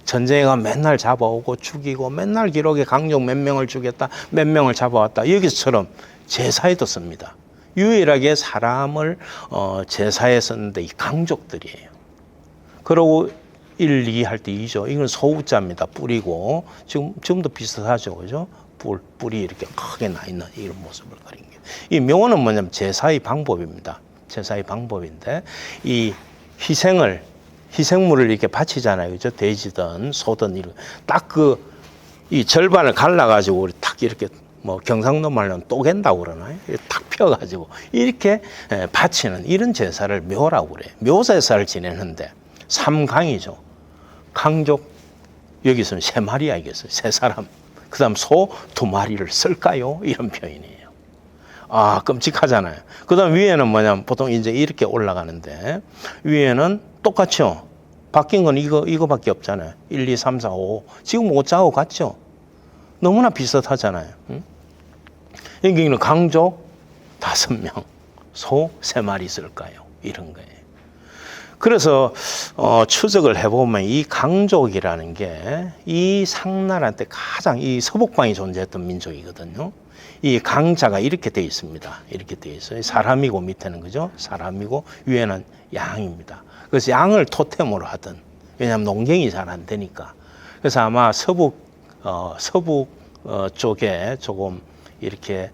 전쟁에 가면 맨날 잡아오고 죽이고 맨날 기록에 강족 몇 명을 죽였다, 몇 명을 잡아왔다. 여기서처럼 제사에도 씁니다. 유일하게 사람을 제사에 썼는데 이 강족들이에요. 그러고 1, 2 할 때 2죠. 이건 소우자입니다. 뿌리고 지금도 비슷하죠, 그죠? 뿔이 이렇게 크게 나 있는 이런 모습을 그린 게. 이 묘는 뭐냐면 제사의 방법입니다. 제사의 방법인데 이 희생물을 이렇게 바치잖아요, 그죠? 돼지든 소든 이런 딱 이 절반을 갈라가지고 우리 탁 이렇게 경상도 말로는 또갠다고 그러나요? 탁 펴가지고 이렇게 바치는 이런 제사를 묘라고 그래요. 묘제사를 지내는데 삼강이죠. 강족 여기서는 3마리 알겠어요. 3사람. 그다음 소 2마리를 쓸까요? 이런 표현이에요. 끔찍하잖아요. 그다음 위에는 뭐냐면 보통 이제 이렇게 올라가는데 위에는 똑같죠. 바뀐 건 이거밖에 없잖아요. 1, 2, 3, 4, 5. 지금 5자하고 같죠. 너무나 비슷하잖아요. 응? 여기는 강족 5명, 소 3마리 쓸까요? 이런 거예요. 그래서 추적을 해보면 이 강족이라는 게 이 상나라 때 가장 이 서북방이 존재했던 민족이거든요. 이 강자가 이렇게 돼 있습니다. 이렇게 돼 있어요. 사람이고 밑에는 그죠? 사람이고 위에는 양입니다. 그래서 양을 토템으로 하던, 왜냐하면 농경이 잘 안 되니까. 그래서 아마 서북 서북 쪽에 조금 이렇게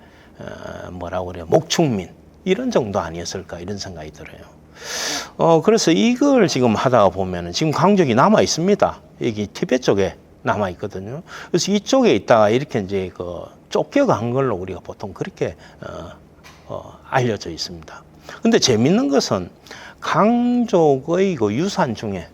뭐라고 그래요, 목축민 이런 정도 아니었을까 이런 생각이 들어요. 그래서 이걸 지금 하다가 보면은 지금 강족이 남아 있습니다. 여기 티베트 쪽에 남아 있거든요. 그래서 이쪽에 있다가 이렇게 이제 쫓겨간 걸로 우리가 보통 그렇게 알려져 있습니다. 근데 재밌는 것은 강족의 그 유산 중에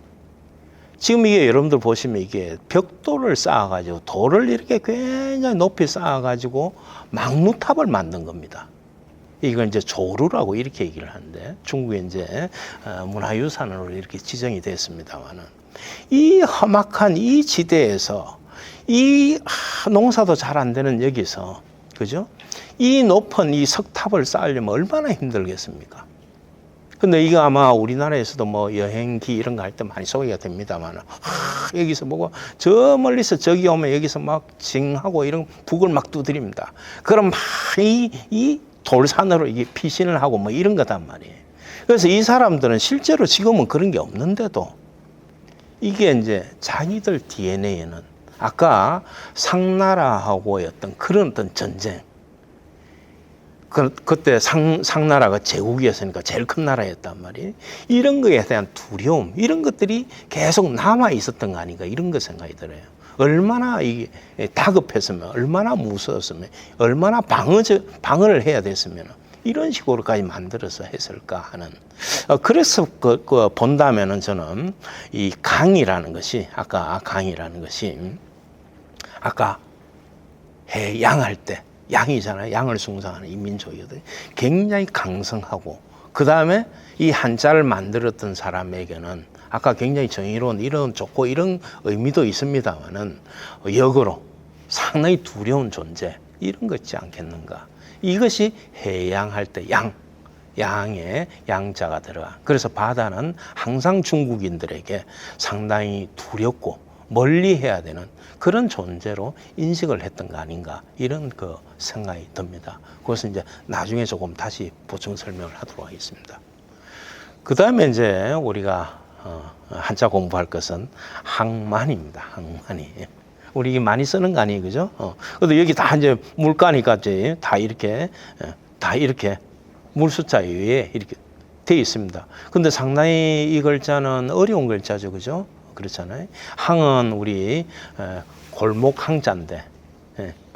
지금 이게 여러분들 보시면 이게 벽돌을 쌓아가지고 돌을 이렇게 굉장히 높이 쌓아가지고 망루탑을 만든 겁니다. 이걸 이제 조루라고 이렇게 얘기를 하는데 중국에 이제 문화유산으로 이렇게 지정이 됐습니다만은 이 험악한 이 지대에서 이 농사도 잘 안 되는 여기서 그죠? 이 높은 이 석탑을 쌓으려면 얼마나 힘들겠습니까? 근데 이거 아마 우리나라에서도 뭐 여행기 이런 거 할 때 많이 소개가 됩니다만 여기서 뭐고 저 멀리서 저기 오면 여기서 막 징하고 이런 북을 막 두드립니다. 그럼 막 이 돌산으로 이게 피신을 하고 뭐 이런 거단 말이에요. 그래서 이 사람들은 실제로 지금은 그런 게 없는데도 이게 이제 자기들 DNA에는 아까 상나라하고의 어떤 그런 어떤 전쟁 그때 상나라가 제국이었으니까 제일 큰 나라였단 말이에요. 이런 거에 대한 두려움, 이런 것들이 계속 남아 있었던 거 아닌가 이런 거 생각이 들어요. 얼마나 이게 다급했으면, 얼마나 무서웠으면, 얼마나 방어를 해야 됐으면 이런 식으로까지 만들어서 했을까 하는. 그래서 본다면은 저는 이 강이라는 것이 아까 양할 때. 양이잖아요. 양을 숭상하는 이 민족이거든요. 굉장히 강성하고 그 다음에 이 한자를 만들었던 사람에게는 아까 굉장히 정의로운 이런 좋고 이런 의미도 있습니다만은 역으로 상당히 두려운 존재 이런 거 있지 않겠는가. 이것이 해양할 때 양에 양자가 들어가. 그래서 바다는 항상 중국인들에게 상당히 두렵고 멀리 해야 되는 그런 존재로 인식을 했던 거 아닌가 이런 그 생각이 듭니다. 그것은 이제 나중에 조금 다시 보충 설명을 하도록 하겠습니다. 그 다음에 이제 우리가 한자 공부할 것은 항만입니다. 항만이. 우리 많이 쓰는 거 아니에요, 그죠? 근데 여기 다 이제 물가니까 이제 다 이렇게 물 숫자 위에 이렇게 돼 있습니다. 근데 상당히 이 글자는 어려운 글자죠, 그죠? 그렇잖아요. 항은 우리 골목 항자인데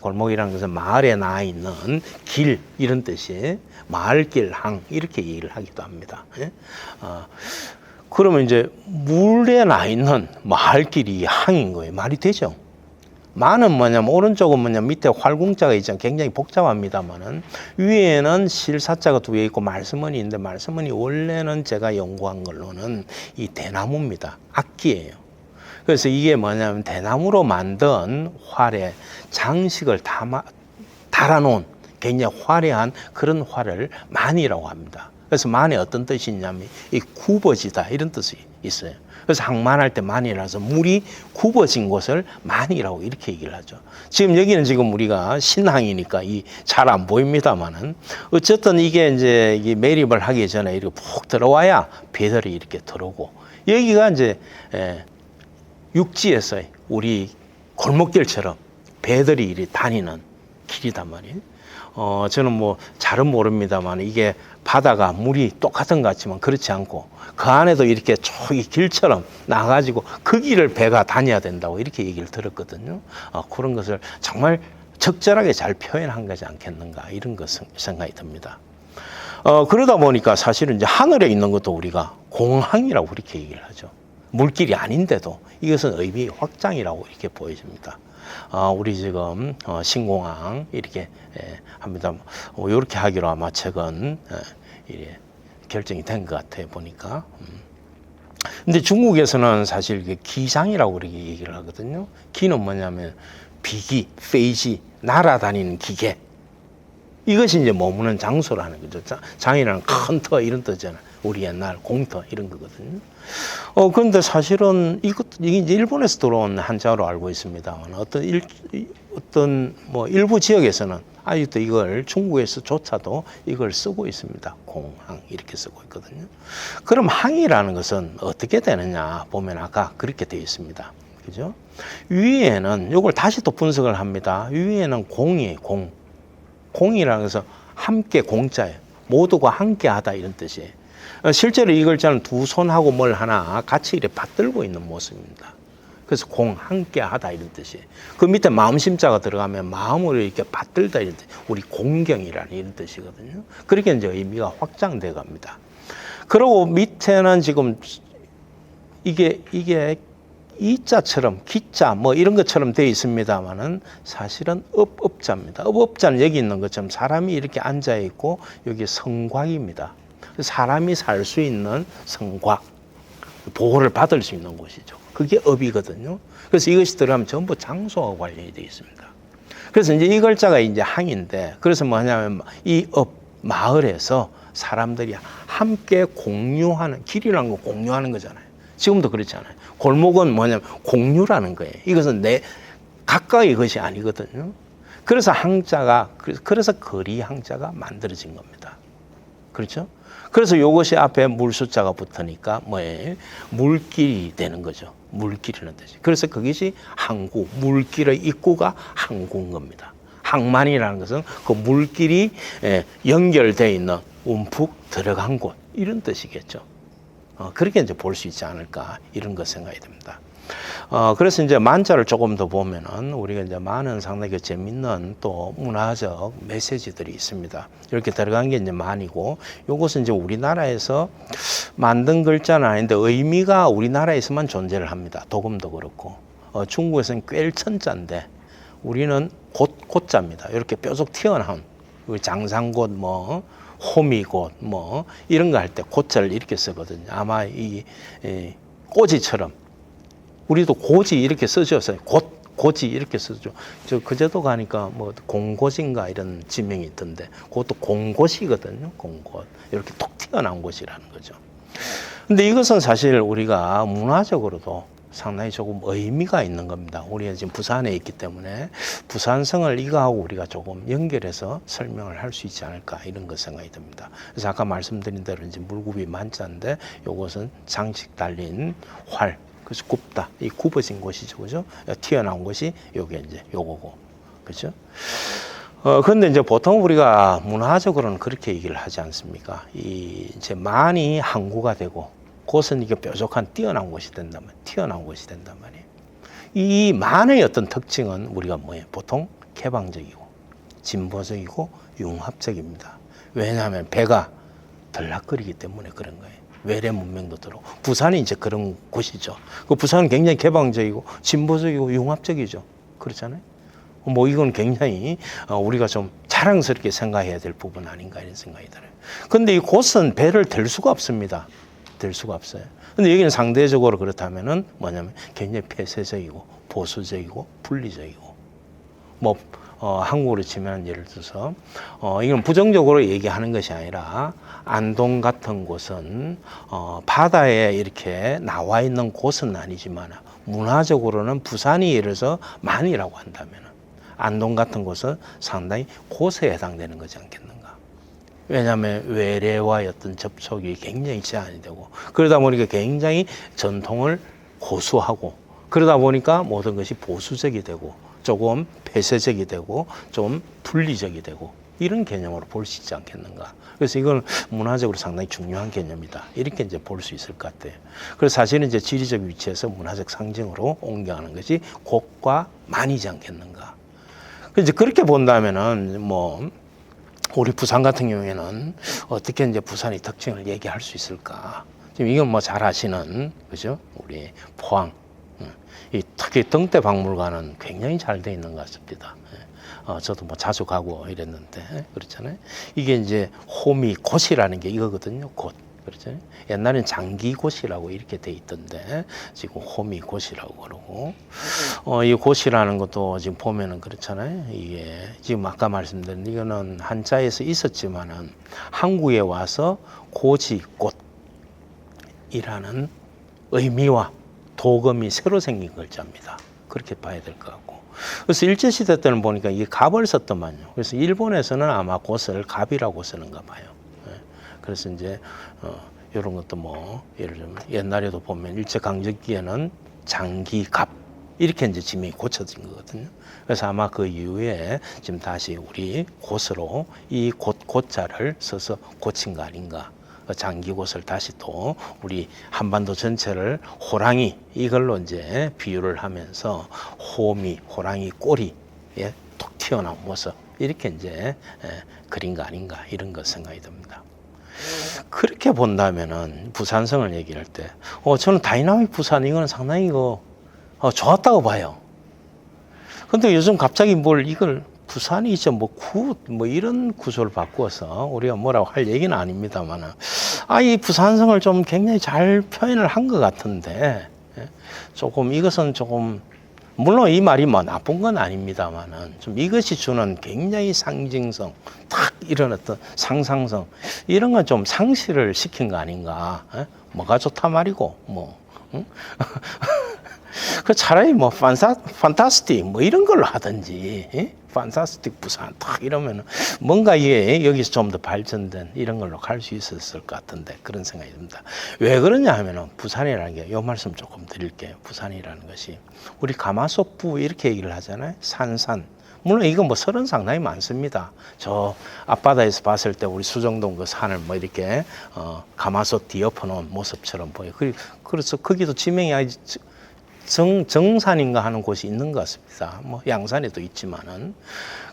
골목이라는 것은 마을에 나 있는 길 이런 뜻이 마을길 항 이렇게 얘기를 하기도 합니다. 그러면 이제 물에 나 있는 마을길이 항인 거예요. 말이 되죠? 만은 뭐냐면 오른쪽은 뭐냐면 밑에 활궁자가 있잖아요. 굉장히 복잡합니다만은 위에는 실사자가 두 개 있고 말씀은이 있는데 말씀은이 원래는 제가 연구한 걸로는 이 대나무입니다. 악기예요. 그래서 이게 뭐냐면 대나무로 만든 활에 장식을 달아놓은 굉장히 화려한 그런 활을 만이라고 합니다. 그래서 만이 어떤 뜻이 있냐면 이 굽어지다 이런 뜻이 있어요. 그래서 항만할 때 만이라서 물이 굽어진 곳을 만이라고 이렇게 얘기를 하죠. 지금 여기는 지금 우리가 신항이니까 잘 안 보입니다만은 어쨌든 이게 이제 매립을 하기 전에 이렇게 푹 들어와야 배들이 이렇게 들어오고 여기가 이제 육지에서 우리 골목길처럼 배들이 이렇게 다니는 길이단 말이에요. 저는 뭐 잘은 모릅니다만 이게 바다가 물이 똑같은 것 같지만 그렇지 않고 그 안에도 이렇게 저기 길처럼 나가지고 그 길을 배가 다녀야 된다고 이렇게 얘기를 들었거든요. 그런 것을 정말 적절하게 잘 표현한 거지 않겠는가 이런 것 생각이 듭니다. 그러다 보니까 사실은 이제 하늘에 있는 것도 우리가 공항이라고 그렇게 얘기를 하죠. 물길이 아닌데도 이것은 의미 확장이라고 이렇게 보여집니다. 우리 지금 신공항 이렇게 합니다. 이렇게 하기로 아마 최근 결정이 된 것 같아요 보니까. 근데 중국에서는 사실 기장이라고 그렇게 얘기를 하거든요. 기는 뭐냐면 비기, 페이지, 날아다니는 기계. 이것이 이제 머무는 장소라는 거죠. 장이라는 큰 터 이런 뜻이잖아요. 우리 옛날 공터 이런 거거든요. 그런데 사실은 이게 이제 일본에서 들어온 한자로 알고 있습니다만 어떤 뭐 일부 지역에서는 아직도 이걸 중국에서조차도 이걸 쓰고 있습니다. 공항 이렇게 쓰고 있거든요. 그럼 항이라는 것은 어떻게 되느냐 보면 아까 그렇게 되어 있습니다. 그죠? 위에는 요걸 다시 또 분석을 합니다. 위에는 공이에요, 공. 공이라고 해서 함께 공자예요. 모두가 함께 하다 이런 뜻이에요. 실제로 이 글자는 두 손하고 뭘 하나 같이 이렇게 받들고 있는 모습입니다. 그래서 공, 함께 하다 이런 뜻이에요. 그 밑에 마음심자가 들어가면 마음으로 이렇게 받들다 이런 뜻, 우리 공경이라는 이런 뜻이거든요. 그렇게 이제 의미가 확장돼 갑니다. 그리고 밑에는 지금 이게 이자처럼 기자 뭐 이런 것처럼 되어 있습니다만은 사실은 업자입니다. 업자는 여기 있는 것처럼 사람이 이렇게 앉아 있고 여기 성곽입니다. 사람이 살 수 있는 성곽, 보호를 받을 수 있는 곳이죠. 그게 업이거든요. 그래서 이것이 들어가면 전부 장소와 관련이 되어 있습니다. 그래서 이제 이 글자가 이제 항인데, 그래서 뭐냐면 이 업, 마을에서 사람들이 함께 공유하는, 길이라는 거 공유하는 거잖아요. 지금도 그렇잖아요. 골목은 뭐냐면 공유라는 거예요. 이것은 내 가까이 것이 아니거든요. 그래서 항자가, 그래서 거리 항자가 만들어진 겁니다. 그렇죠? 그래서 이것이 앞에 물 숫자가 붙으니까 뭐예요? 물길이 되는 거죠. 물길이라는 뜻이. 그래서 그것이 항구, 물길의 입구가 항구인 겁니다. 항만이라는 것은 그 물길이 연결되어 있는 움푹 들어간 곳, 이런 뜻이겠죠. 그렇게 이제 볼 수 있지 않을까, 이런 것 생각이 듭니다. 그래서 이제 만자를 조금 더 보면은 우리가 이제 많은 상당히 재밌는 또 문화적 메시지들이 있습니다. 이렇게 들어간 게 이제 만이고, 요것은 이제 우리나라에서 만든 글자는 아닌데 의미가 우리나라에서만 존재를 합니다. 도금도 그렇고. 중국에서는 꿰천자인데 우리는 곧자입니다. 이렇게 뾰족 튀어나온 장상곧 뭐 호미곧 뭐 이런 거 할 때 곧자를 이렇게 쓰거든요. 아마 이 꼬지처럼 우리도 고지 이렇게 쓰죠. 고지 이렇게 쓰죠. 저 그제도 가니까 뭐 공고지인가 이런 지명이 있던데 그것도 공고시거든요. 공고 이렇게 톡 튀어나온 곳이라는 거죠. 근데 이것은 사실 우리가 문화적으로도 상당히 조금 의미가 있는 겁니다. 우리가 지금 부산에 있기 때문에 부산성을 이거하고 우리가 조금 연결해서 설명을 할 수 있지 않을까, 이런 것 생각이 듭니다. 그래서 아까 말씀드린 대로 이제 물굽이 만자인데 요것은 장식 달린 활, 그래서 굽다, 이 굽어진 곳이죠, 그죠? 튀어나온 것이 요게 이제 요거고, 그렇죠? 그런데 이제 보통 우리가 문화적으로는 그렇게 얘기를 하지 않습니까? 이 이제 만이 항구가 되고, 그것은 이게 뾰족한 뛰어난 곳이 된단 말이에요. 튀어나온 곳이 된단 말이에요. 이 만의 어떤 특징은 우리가 뭐예요? 보통 개방적이고, 진보적이고, 융합적입니다. 왜냐하면 배가 들락거리기 때문에 그런 거예요. 외래 문명도 들어오고. 부산이 이제 그런 곳이죠. 그 부산은 굉장히 개방적이고 진보적이고 융합적이죠. 그렇잖아요. 뭐 이건 굉장히 우리가 좀 자랑스럽게 생각해야 될 부분 아닌가, 이런 생각이 들어요. 근데 이 곳은 배를 댈 수가 없습니다. 될 수가 없어요. 근데 여기는 상대적으로 그렇다면은 뭐냐면 굉장히 폐쇄적이고 보수적이고 분리적이고, 뭐 한국으로 치면 예를 들어서 이건 부정적으로 얘기하는 것이 아니라 안동 같은 곳은 바다에 이렇게 나와 있는 곳은 아니지만 문화적으로는 부산이 예를 들어서 만이라고 한다면 안동 같은 곳은 상당히 곳에 해당되는 거지 않겠는가. 왜냐하면 외래와의 어떤 접촉이 굉장히 제한이 되고, 그러다 보니까 굉장히 전통을 고수하고, 그러다 보니까 모든 것이 보수적이 되고 조금 폐쇄적이 되고 좀 분리적이 되고, 이런 개념으로 볼 수 있지 않겠는가. 그래서 이건 문화적으로 상당히 중요한 개념이다, 이렇게 이제 볼 수 있을 것 같아요. 그래서 사실은 이제 지리적 위치에서 문화적 상징으로 옮겨가는 것이 곳과 만이지 않겠는가. 이제 그렇게 본다면은 뭐 우리 부산 같은 경우에는 어떻게 이제 부산의 특징을 얘기할 수 있을까. 지금 이건 뭐 잘 아시는, 그죠? 우리 포항. 이 특히 등대박물관은 굉장히 잘 돼 있는 것 같습니다. 저도 뭐 자주 가고 이랬는데, 그렇잖아요. 이게 이제 호미곶이라는 게 이거거든요. 곶. 그렇죠. 옛날엔 장기곶이라고 이렇게 돼 있던데 지금 호미곶이라고 그러고, 이 곶이라는 것도 지금 보면은 그렇잖아요. 이게 지금 아까 말씀드린 이거는 한자에서 있었지만은 한국에 와서 고지곶이라는 의미와 도금이 새로 생긴 글자입니다. 그렇게 봐야 될 것 같고. 그래서 일제시대 때는 보니까 이게 갑을 썼더만요. 그래서 일본에서는 아마 곶을 갑이라고 쓰는가 봐요. 그래서 이제 이런 것도 뭐 예를 들면 옛날에도 보면 일제강점기에는 장기갑 이렇게 이제 지명이 고쳐진 거거든요. 그래서 아마 그 이후에 지금 다시 우리 곳으로 이 고자를 써서 고친 거 아닌가. 장기곳을 다시 또 우리 한반도 전체를 호랑이 이걸로 이제 비유를 하면서 호미, 호랑이 꼬리에 톡 튀어나온 모습 이렇게 이제 그린 거 아닌가 이런 거 생각이 듭니다. 그렇게 본다면은 부산성을 얘기할 때, 저는 다이나믹 부산 이거는 상당히 좋았다고 봐요. 근데 요즘 갑자기 이걸 부산이 이제 뭐 이런 구조를 바꾸어서 우리가 뭐라고 할 얘기는 아닙니다만은, 이 부산성을 좀 굉장히 잘 표현을 한 것 같은데, 조금 이것은 조금, 물론 이 말이 뭐 나쁜 건 아닙니다만은, 좀 이것이 주는 굉장히 상징성, 딱 이런 어떤 상상성, 이런 건 좀 상실을 시킨 거 아닌가. 뭐가 좋다 말이고, 응? 그 차라리 판타스틱 이런 걸로 하든지, 판타스틱 부산 딱 이러면은 뭔가 여기서 좀 더 발전된 이런 걸로 갈 수 있었을 것 같은데 그런 생각이 듭니다. 왜 그러냐 하면은 부산이라는 게 요 말씀 조금 드릴게요. 부산이라는 것이 우리 가마솥부 이렇게 얘기를 하잖아요. 산산. 물론 이건 설은 상당히 많습니다. 저 앞바다에서 봤을 때 우리 수정동 그 산을 이렇게 가마솥 뒤엎어 놓은 모습처럼 보여요. 그래서 거기도 지명이 아주 정산인가 하는 곳이 있는 것 같습니다. 양산에도 있지만은.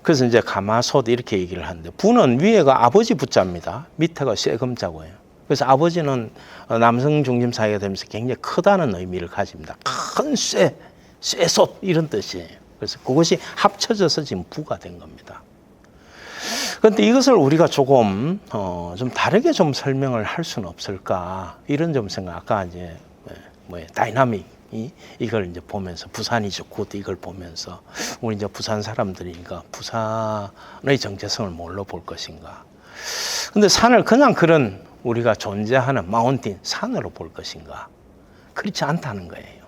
그래서 이제 가마솥 이렇게 얘기를 하는데, 부는 위에가 아버지 부자입니다. 밑에가 쇠금자고요. 그래서 아버지는 남성 중심 사회가 되면서 굉장히 크다는 의미를 가집니다. 큰 쇠솥 이런 뜻이에요. 그래서 그것이 합쳐져서 지금 부가 된 겁니다. 그런데 이것을 우리가 조금 좀 다르게 좀 설명을 할 수는 없을까 이런 좀 생각. 아까 이제 다이나믹 이걸 이제 보면서 부산이죠 굿 이걸 보면서 우리 이제 부산 사람들이니까 부산의 정체성을 뭘로 볼 것인가. 근데 산을 그냥 그런 우리가 존재하는 마운틴 산으로 볼 것인가. 그렇지 않다는 거예요.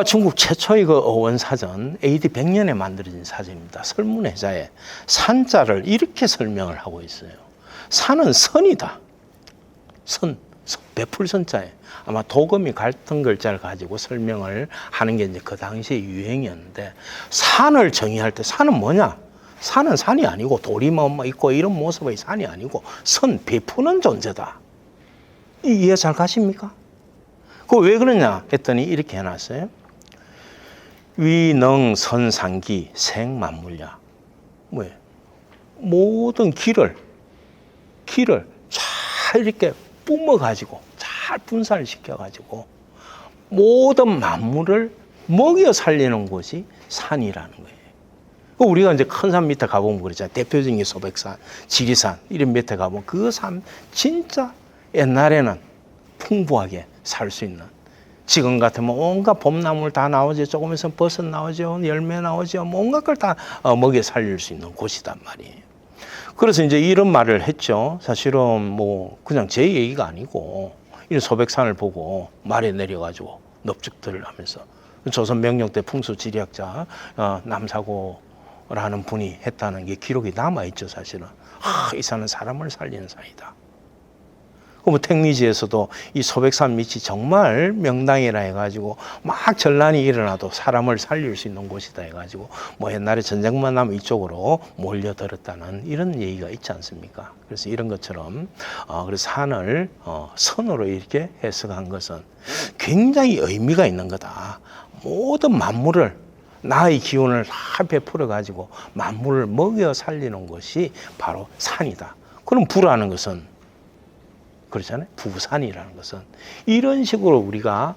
중국 최초의 그 어원사전 AD 100년에 만들어진 사전입니다. 설문해자에 산자를 이렇게 설명을 하고 있어요. 산은 선이다. 베풀선자에 아마 도금이 같은 글자를 가지고 설명을 하는 게 이제 그 당시의 유행이었는데, 산을 정의할 때 산은 뭐냐? 산은 산이 아니고 돌이 있고 이런 모습의 산이 아니고 베푸는 존재다. 이해 잘 가십니까? 그거 왜 그러냐 했더니 이렇게 해놨어요. 위능선상기 생만물야. 모든 길을 잘 이렇게 뿜어가지고 잘 분산시켜가지고 모든 만물을 먹여 살리는 곳이 산이라는 거예요. 우리가 이제 큰 산 밑에 가보면 그러잖아요. 대표적인 게 소백산, 지리산 이런 밑에 가보면 그 산 진짜 옛날에는 풍부하게 살 수 있는, 지금 같으면 온갖 봄나물 다 나오죠. 조금 있으면 버섯 나오죠. 열매 나오죠. 온갖 걸 다 먹여 살릴 수 있는 곳이단 말이에요. 그래서 이제 이런 말을 했죠. 사실은 그냥 제 얘기가 아니고 이 소백산을 보고 말에 내려가지고 넙죽들을 하면서 조선 명령 때 풍수지리학자 남사고라는 분이 했다는 게 기록이 남아있죠. 사실은 이 산은 사람을 살리는 산이다. 택리지에서도 이 소백산 밑이 정말 명당이라 해가지고 막 전란이 일어나도 사람을 살릴 수 있는 곳이다 해가지고 옛날에 전쟁만 나면 이쪽으로 몰려들었다는 이런 얘기가 있지 않습니까? 그래서 이런 것처럼 그래서 산을 선으로 이렇게 해석한 것은 굉장히 의미가 있는 거다. 모든 만물을 나의 기운을 다 베풀어 가지고 만물을 먹여 살리는 것이 바로 산이다. 그럼 부라는 것은 그렇잖아요. 부산이라는 것은 이런 식으로 우리가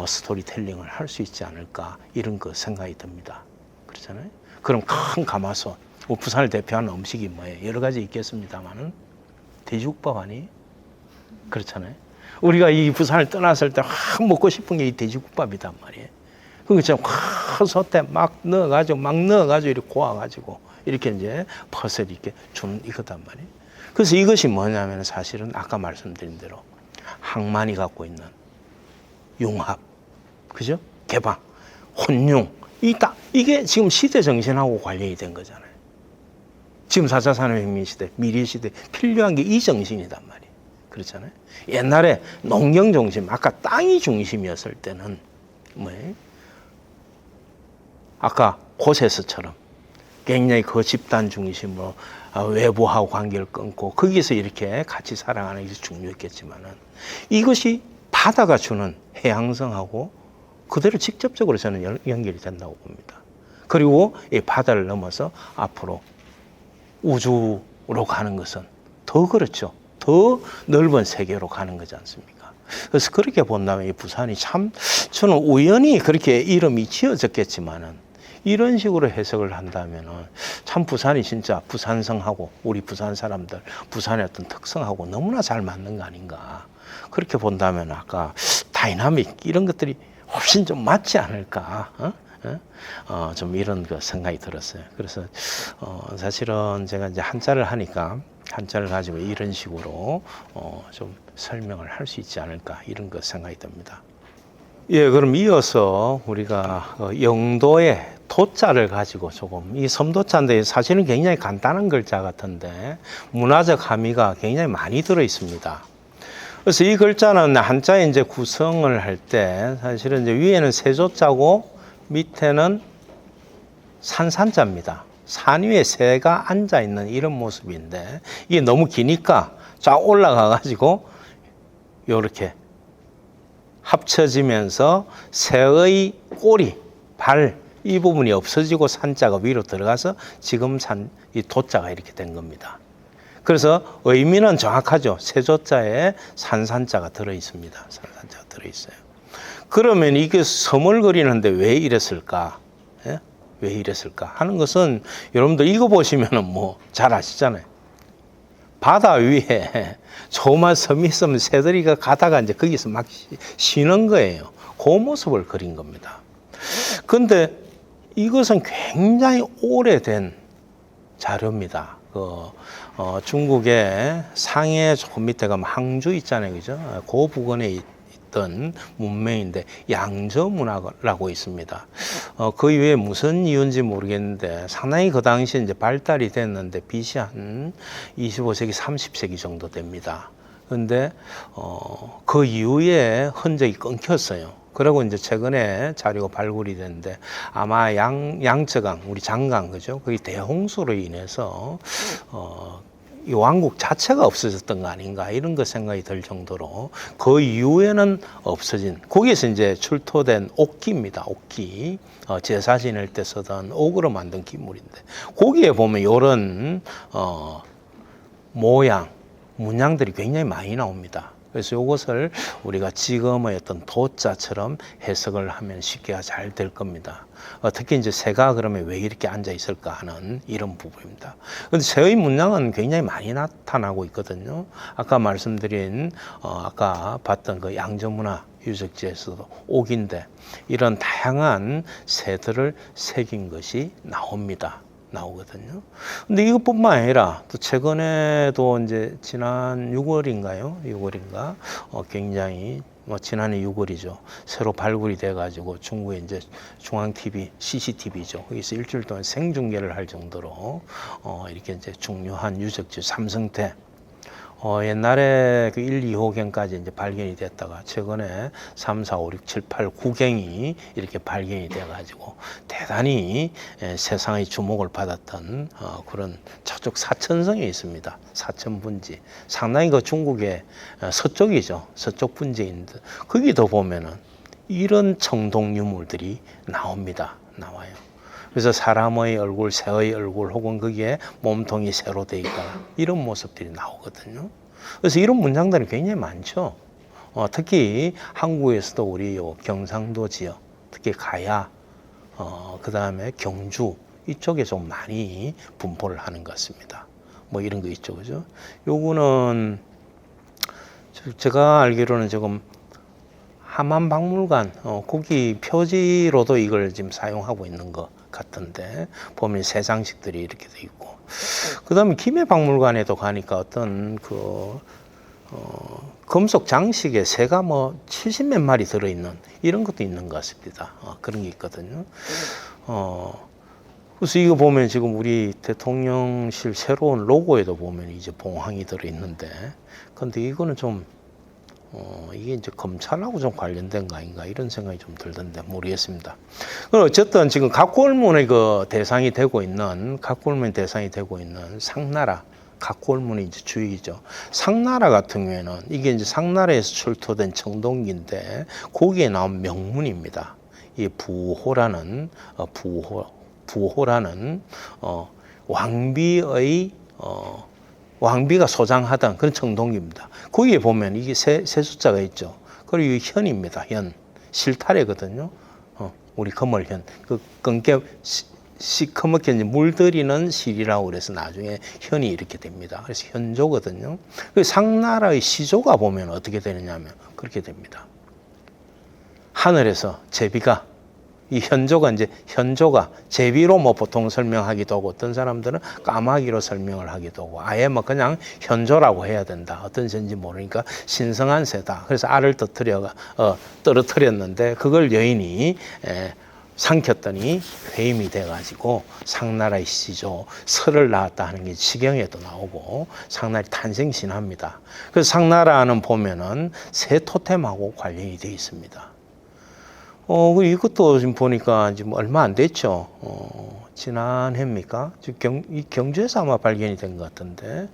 스토리텔링을 할 수 있지 않을까 이런 거 생각이 듭니다. 그렇잖아요. 그럼 큰 가마솥, 부산을 대표하는 음식이 뭐예요? 여러 가지 있겠습니다만은 돼지국밥 아니에요? 그렇잖아요. 우리가 이 부산을 떠났을 때 먹고 싶은 게 이 돼지국밥이단 말이에요. 그러니까 큰 솥에 막 넣어가지고 이렇게 고아가지고 이렇게 이제 퍼서 이렇게 주는 이거단 말이에요. 그래서 이것이 뭐냐면 사실은 아까 말씀드린 대로 항만이 갖고 있는 융합, 그죠? 개방, 혼용, 이게 지금 시대 정신하고 관련이 된 거잖아요. 지금 4차 산업혁명 시대, 미래 시대 필요한 게 이 정신이단 말이에요. 그렇잖아요. 옛날에 농경 중심, 아까 땅이 중심이었을 때는 뭐예요? 아까 고세스처럼 굉장히 그 집단 중심으로 외부하고 관계를 끊고 거기서 이렇게 같이 살아가는 게 중요했겠지만은 이것이 바다가 주는 해양성하고 그대로 직접적으로 저는 연결이 된다고 봅니다. 그리고 이 바다를 넘어서 앞으로 우주로 가는 것은 더 그렇죠. 더 넓은 세계로 가는 거지 않습니까? 그래서 그렇게 본다면 이 부산이 참 저는 우연히 그렇게 이름이 지어졌겠지만은 이런 식으로 해석을 한다면은 참 부산이 진짜 부산성하고 우리 부산 사람들 부산의 어떤 특성하고 너무나 잘 맞는 거 아닌가. 그렇게 본다면 아까 다이나믹 이런 것들이 훨씬 좀 맞지 않을까. 좀 이런 그 생각이 들었어요. 그래서 사실은 제가 이제 한자를 하니까 한자를 가지고 이런 식으로 좀 설명을 할 수 있지 않을까 이런 그 생각이 듭니다. 예, 그럼 이어서 우리가 영도의 도자를 가지고 조금 이 섬도자인데 사실은 굉장히 간단한 글자 같은데 문화적 함의가 굉장히 많이 들어 있습니다. 그래서 이 글자는 한자의 이제 구성을 할 때 사실은 이제 위에는 세조자고 밑에는 산산자입니다. 산 위에 새가 앉아 있는 이런 모습인데 이게 너무 기니까 쫙 올라가 가지고 요렇게 합쳐지면서 새의 꼬리, 발 이 부분이 없어지고 산자가 위로 들어가서 지금 이 도자가 이렇게 된 겁니다. 그래서 의미는 정확하죠. 세조자에 산산자가 들어 있습니다. 산산자가 들어 있어요. 그러면 이게 섬을 그리는데 왜 이랬을까? 예? 왜 이랬을까? 하는 것은 여러분들 이거 보시면은 뭐 잘 아시잖아요. 바다 위에 조그만 섬이 있으면 새들이가 가다가 이제 거기서 막 쉬는 거예요. 그 모습을 그린 겁니다. 근데 이것은 굉장히 오래된 자료입니다. 중국의 상해 조금 밑에 가면 항주 있잖아요. 그죠? 그 부근에 있던 문명인데 양저 문화라고 있습니다. 그 이후에 무슨 이유인지 모르겠는데 상당히 그 당시에 이제 발달이 됐는데 BC 한 25세기, 30세기 정도 됩니다. 근데 그 이후에 흔적이 끊겼어요. 그리고 이제 최근에 자료가 발굴이 됐는데 아마 양저강, 우리 장강, 그죠? 거기 대홍수로 인해서 이 왕국 자체가 없어졌던 거 아닌가 이런 거 생각이 들 정도로 그 이후에는 없어진 거기에서 이제 출토된 옥기입니다. 옥기 제사 지낼 때 쓰던 옥으로 만든 기물인데 거기에 보면 이런 모양 문양들이 굉장히 많이 나옵니다. 그래서 이것을 우리가 지금의 어떤 도자처럼 해석을 하면 쉽게 잘 될 겁니다. 특히 이제 새가 그러면 왜 이렇게 앉아 있을까 하는 이런 부분입니다. 그런데 새의 문양은 굉장히 많이 나타나고 있거든요. 아까 말씀드린 아까 봤던 그 양저문화 유적지에서도 옥인데 이런 다양한 새들을 새긴 것이 나오거든요. 근데 이것뿐만 아니라 또 최근에도 이제 지난 6월인가요? 6월인가? 굉장히 지난해 6월이죠. 새로 발굴이 돼가지고 중국의 이제 중앙 TV, CCTV죠. 거기서 일주일 동안 생중계를 할 정도로 이렇게 이제 중요한 유적지 삼성태. 옛날에 그 1, 2호경까지 이제 발견이 됐다가 최근에 3, 4, 5, 6, 7, 8, 9경이 이렇게 발견이 돼가지고 대단히 세상의 주목을 받았던 그런 저쪽 사천성에 있습니다. 사천분지. 상당히 그 중국의 서쪽이죠. 서쪽 분지인데 거기도 보면은 이런 청동 유물들이 나와요. 그래서 사람의 얼굴, 새의 얼굴 혹은 거기에 몸통이 새로 돼 있거나 이런 모습들이 나오거든요. 그래서 이런 문장들이 굉장히 많죠. 특히 한국에서도 우리 경상도 지역, 특히 가야, 그 다음에 경주 이쪽에 좀 많이 분포를 하는 것 같습니다. 뭐 이런 거 있죠, 그죠? 요거는 제가 알기로는 지금 함안박물관 거기 표지로도 이걸 지금 사용하고 있는 것 같은데 보면 새 장식들이 이렇게 돼 있고 그다음에 김해박물관에도 가니까 어떤 금속 장식에 새가 뭐 70몇 마리 들어있는 이런 것도 있는 것 같습니다. 그런 게 있거든요. 그래서 이거 보면 지금 우리 대통령실 새로운 로고에도 보면 이제 봉황이 들어있는데 근데 이거는 좀 이게 이제 검찰하고 좀 관련된 거 아닌가 이런 생각이 좀 들던데 모르겠습니다. 어쨌든 지금 각골문의 대상이 되고 있는 상나라, 각골문이 이제 주역이죠. 상나라 같은 경우에는 이게 이제 상나라에서 출토된 청동기인데 거기에 나온 명문입니다. 이 부호라는 왕비가 소장하던 그런 청동기입니다. 거기에 보면 이게 세 숫자가 있죠. 그리고 현입니다. 현. 실타래거든요. 우리 거물현. 그 끈게 시커멓게 물들이는 실이라고 그래서 나중에 현이 이렇게 됩니다. 그래서 현조거든요. 그 상나라의 시조가 보면 어떻게 되느냐 하면 그렇게 됩니다. 하늘에서 제비가 이 현조가 제비로 뭐 보통 설명하기도 하고 어떤 사람들은 까마귀로 설명을 하기도 하고 아예 뭐 그냥 현조라고 해야 된다. 어떤 새인지 모르니까 신성한 새다. 그래서 알을 떨어뜨렸는데 그걸 여인이 삼켰더니 회임이 돼가지고 상나라의 시조 설을 낳았다 하는 게 시경에도 나오고 상나라의 탄생신화입니다. 그래서 상나라는 보면은 새 토템하고 관련이 되어 있습니다. 이것도 지금 보니까 지금 얼마 안 됐죠. 지난해입니까? 이 경주에서 아마 발견이 된 것 같은데,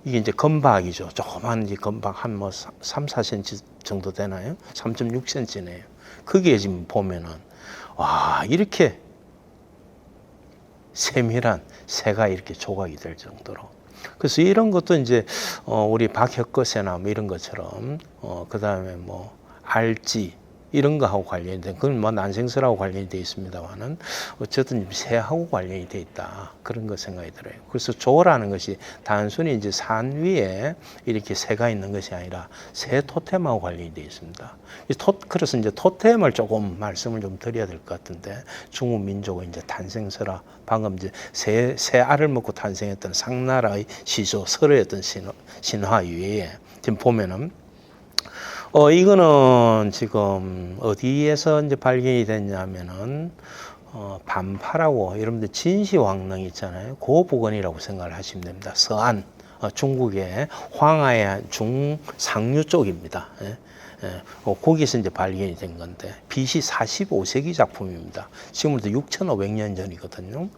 이게 이제 건박이죠. 조그만 이제 건박 한 3, 4cm 정도 되나요? 3.6cm네요. 거기에 지금 보면은, 와, 이렇게 세밀한 새가 이렇게 조각이 될 정도로. 그래서 이런 것도 이제, 우리 박혁거새나 뭐 이런 것처럼, 그 다음에 뭐, 알지, 이런 거하고 관련이 된, 그건 뭐 난생설하고 관련이 되어 있습니다만은 어쨌든 새하고 관련이 되어 있다. 그런 거 생각이 들어요. 그래서 조라는 것이 단순히 이제 산 위에 이렇게 새가 있는 것이 아니라 새 토템하고 관련이 되어 있습니다. 그래서 이제 토템을 조금 말씀을 좀 드려야 될 것 같은데 중국 민족의 이제 탄생설화, 방금 이제 새 알을 먹고 탄생했던 상나라의 시조, 설의 어떤 신화 위에 지금 보면은 이거는 지금 어디에서 이제 발견이 됐냐면은, 반파라고, 여러분들 진시황릉 있잖아요. 그 부근이라고 생각을 하시면 됩니다. 서안, 중국의 황하의 중상류 쪽입니다. 거기서 이제 발견이 된 건데, BC 45세기 작품입니다. 지금부터 6,500년 전이거든요.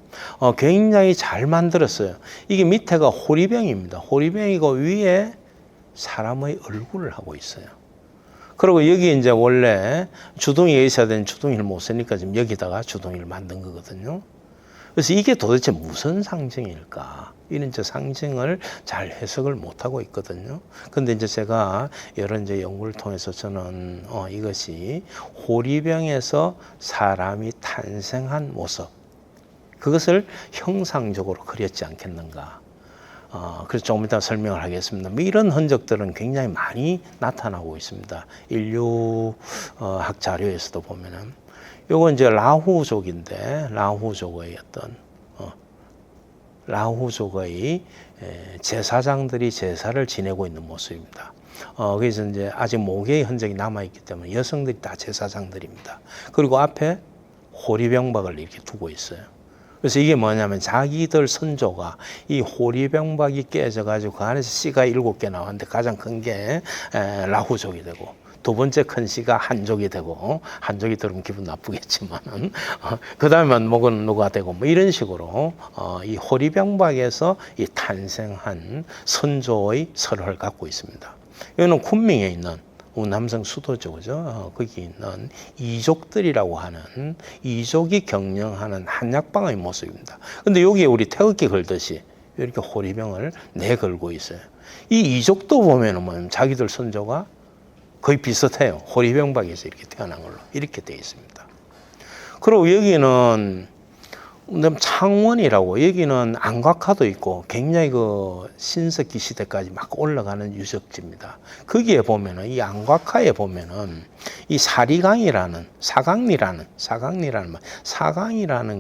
굉장히 잘 만들었어요. 이게 밑에가 호리병입니다. 호리병이고 위에 사람의 얼굴을 하고 있어요. 그리고 여기 이제 원래 주둥이가 있어야 되는 주둥이를 못 쓰니까 지금 여기다가 주둥이를 만든 거거든요. 그래서 이게 도대체 무슨 상징일까? 이런 이제 상징을 잘 해석을 못 하고 있거든요. 근데 이제 제가 여러 이제 연구를 통해서 저는 이것이 호리병에서 사람이 탄생한 모습, 그것을 형상적으로 그렸지 않겠는가. 그래서 조금 이따 설명을 하겠습니다. 이런 흔적들은 굉장히 많이 나타나고 있습니다. 인류학 자료에서도 보면은. 요건 이제 라후족인데, 라후족의 제사장들이 제사를 지내고 있는 모습입니다. 그래서 이제 아직 모계의 흔적이 남아있기 때문에 여성들이 다 제사장들입니다. 그리고 앞에 호리병박을 이렇게 두고 있어요. 그래서 이게 뭐냐면 자기들 선조가 이 호리병박이 깨져가지고 그 안에서 씨가 7개 나왔는데 가장 큰 게 라후족이 되고 두 번째 큰 씨가 한족이 되고 한족이 들으면 기분 나쁘겠지만은 그 다음에 목은 누가 되고 뭐 이런 식으로 이 호리병박에서 이 탄생한 선조의 설을 갖고 있습니다. 이거는 쿤밍에 있는 남성 수도죠, 그죠? 거기 있는 이족들이라고 하는 이족이 경영하는 한약방의 모습입니다. 근데 여기에 우리 태극기 걸듯이 이렇게 호리병을 내걸고 있어요. 이 이족도 보면은 뭐 자기들 선조가 거의 비슷해요. 호리병박에서 이렇게 태어난 걸로 이렇게 되어 있습니다. 그리고 여기는 창원이라고 여기는 안곽화도 있고 굉장히 그 신석기 시대까지 막 올라가는 유적지입니다. 거기에 보면은 이 안곽화에 보면은 이 사강이라는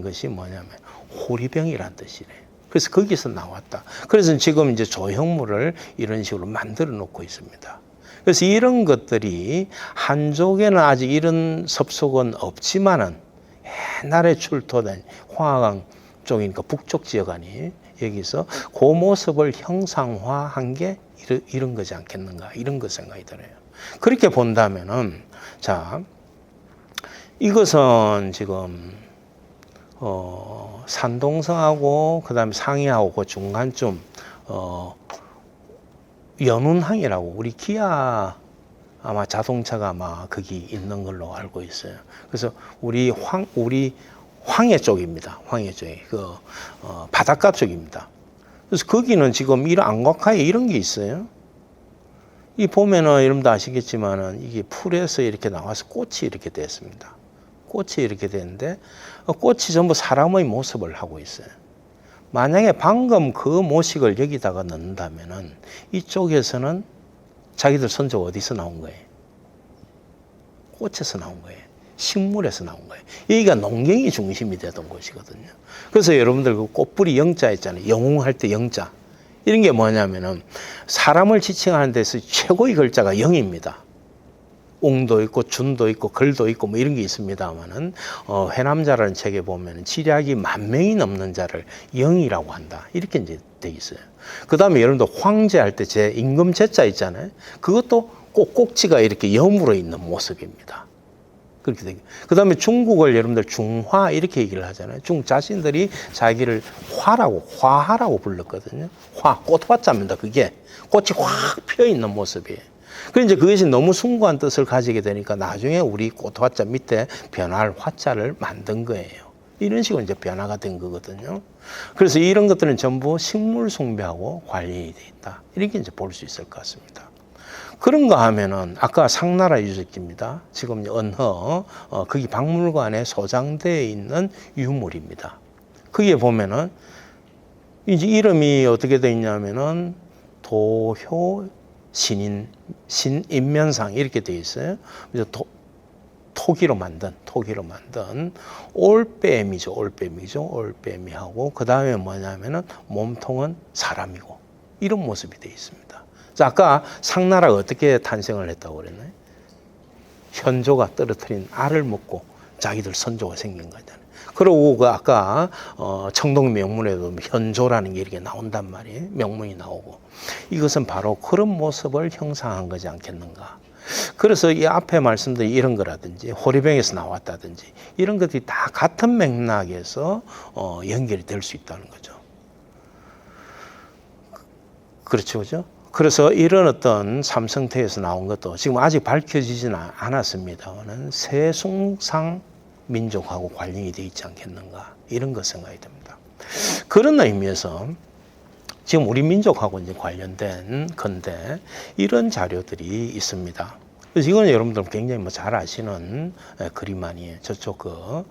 것이 뭐냐면 호리병이란 뜻이래요. 그래서 거기서 나왔다. 그래서 지금 이제 조형물을 이런 식으로 만들어 놓고 있습니다. 그래서 이런 것들이 한족에는 아직 이런 섭속은 없지만은 옛날에 출토된 황하강 쪽이니까 북쪽 지역 아니에요. 여기서 그 모습을 형상화한 게 이런 거지 않겠는가, 이런 거 생각이 들어요. 그렇게 본다면은, 자, 이것은 지금, 산동성하고, 그 다음에 상해하고 그 중간쯤, 연운항이라고, 우리 기아 아마 자동차가 아마 거기 있는 걸로 알고 있어요. 그래서 우리 황해 쪽입니다. 황해 쪽에, 바닷가 쪽입니다. 그래서 거기는 지금 이런 안각하에 이런 게 있어요. 이 보면은 여러분도 아시겠지만은 이게 풀에서 이렇게 나와서 꽃이 이렇게 됐습니다. 꽃이 이렇게 되는데 꽃이 전부 사람의 모습을 하고 있어요. 만약에 방금 그 모식을 여기다가 넣는다면은 이쪽에서는 자기들 선조가 어디서 나온 거예요? 꽃에서 나온 거예요. 식물에서 나온 거예요. 여기가 농경이 중심이 되던 곳이거든요. 그래서 여러분들 그 꽃뿌리 영자 있잖아요. 영웅할 때 영자. 이런 게 뭐냐면은 사람을 지칭하는 데서 최고의 글자가 영입니다. 웅도 있고 준도 있고 글도 있고 뭐 이런 게 있습니다만은 회남자라는 책에 보면은 지략이 10,000명이 넘는 자를 영이라고 한다. 이렇게 이제 돼 있어요. 그 다음에 여러분들 황제할 때 제 임금 제자 있잖아요. 그것도 꼭 꼭지가 이렇게 염으로 있는 모습입니다. 그렇게 되게. 그 다음에 중국을 여러분들 중화 이렇게 얘기를 하잖아요. 중국 자신들이 자기를 화하라고 불렀거든요. 꽃화자입니다. 그게 꽃이 확 피어 있는 모습이에요. 그런데 이제 그것이 너무 숭고한 뜻을 가지게 되니까 나중에 우리 꽃화자 밑에 변화할 화자를 만든 거예요. 이런 식으로 이제 변화가 된 거거든요. 그래서 이런 것들은 전부 식물 숭배하고 관련이 돼 있다. 이렇게 이제 볼 수 있을 것 같습니다. 그런가 하면은 아까 상나라 유적지입니다. 지금 언허 거기 박물관에 소장되어 있는 유물입니다. 거기에 보면은 이제 이름이 어떻게 되어 있냐면은 도효 신인면상 이렇게 되어 있어요. 토기로 만든 올빼미죠. 올빼미하고 그 다음에 뭐냐면은 몸통은 사람이고 이런 모습이 되어 있습니다. 자, 아까 상나라가 어떻게 탄생을 했다고 그랬나요? 현조가 떨어뜨린 알을 먹고 자기들 선조가 생긴 거잖아요. 그리고 그 아까 청동 명문에도 현조라는 게 이렇게 나온단 말이에요. 명문이 나오고 이것은 바로 그런 모습을 형상한 거지 않겠는가. 그래서 이 앞에 말씀드린 이런 거라든지 호리병에서 나왔다든지 이런 것들이 다 같은 맥락에서 연결이 될 수 있다는 거죠. 그렇죠, 그죠? 그래서 이런 어떤 삼성태에서 나온 것도 지금 아직 밝혀지지는 않았습니다만 세숭상 민족하고 관련이 되어 있지 않겠는가 이런 것 생각이 듭니다. 그런 의미에서 지금 우리 민족하고 이제 관련된 건데 이런 자료들이 있습니다. 그래서 이건 여러분들 굉장히 잘 아시는 그림 아니에요. 저쪽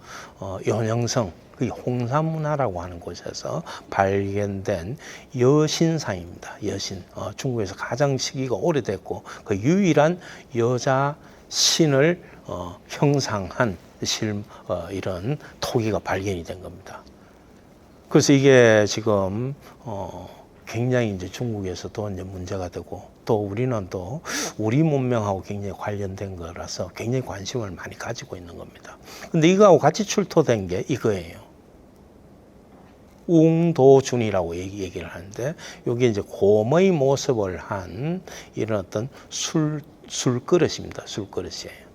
연영성 그 홍산문화라고 하는 곳에서 발견된 여신상입니다. 여신. 중국에서 가장 시기가 오래됐고 그 유일한 여자 신을 형상한 이런 토기가 발견이 된 겁니다. 그래서 이게 지금 굉장히 이제 중국에서도 이제 문제가 되고 또 우리는 또 우리 문명하고 굉장히 관련된 거라서 굉장히 관심을 많이 가지고 있는 겁니다. 근데 이거하고 같이 출토된 게 이거예요. 웅도준이라고 얘기를 하는데 여기 이제 곰의 모습을 한 이런 어떤 술그릇입니다. 술그릇이에요.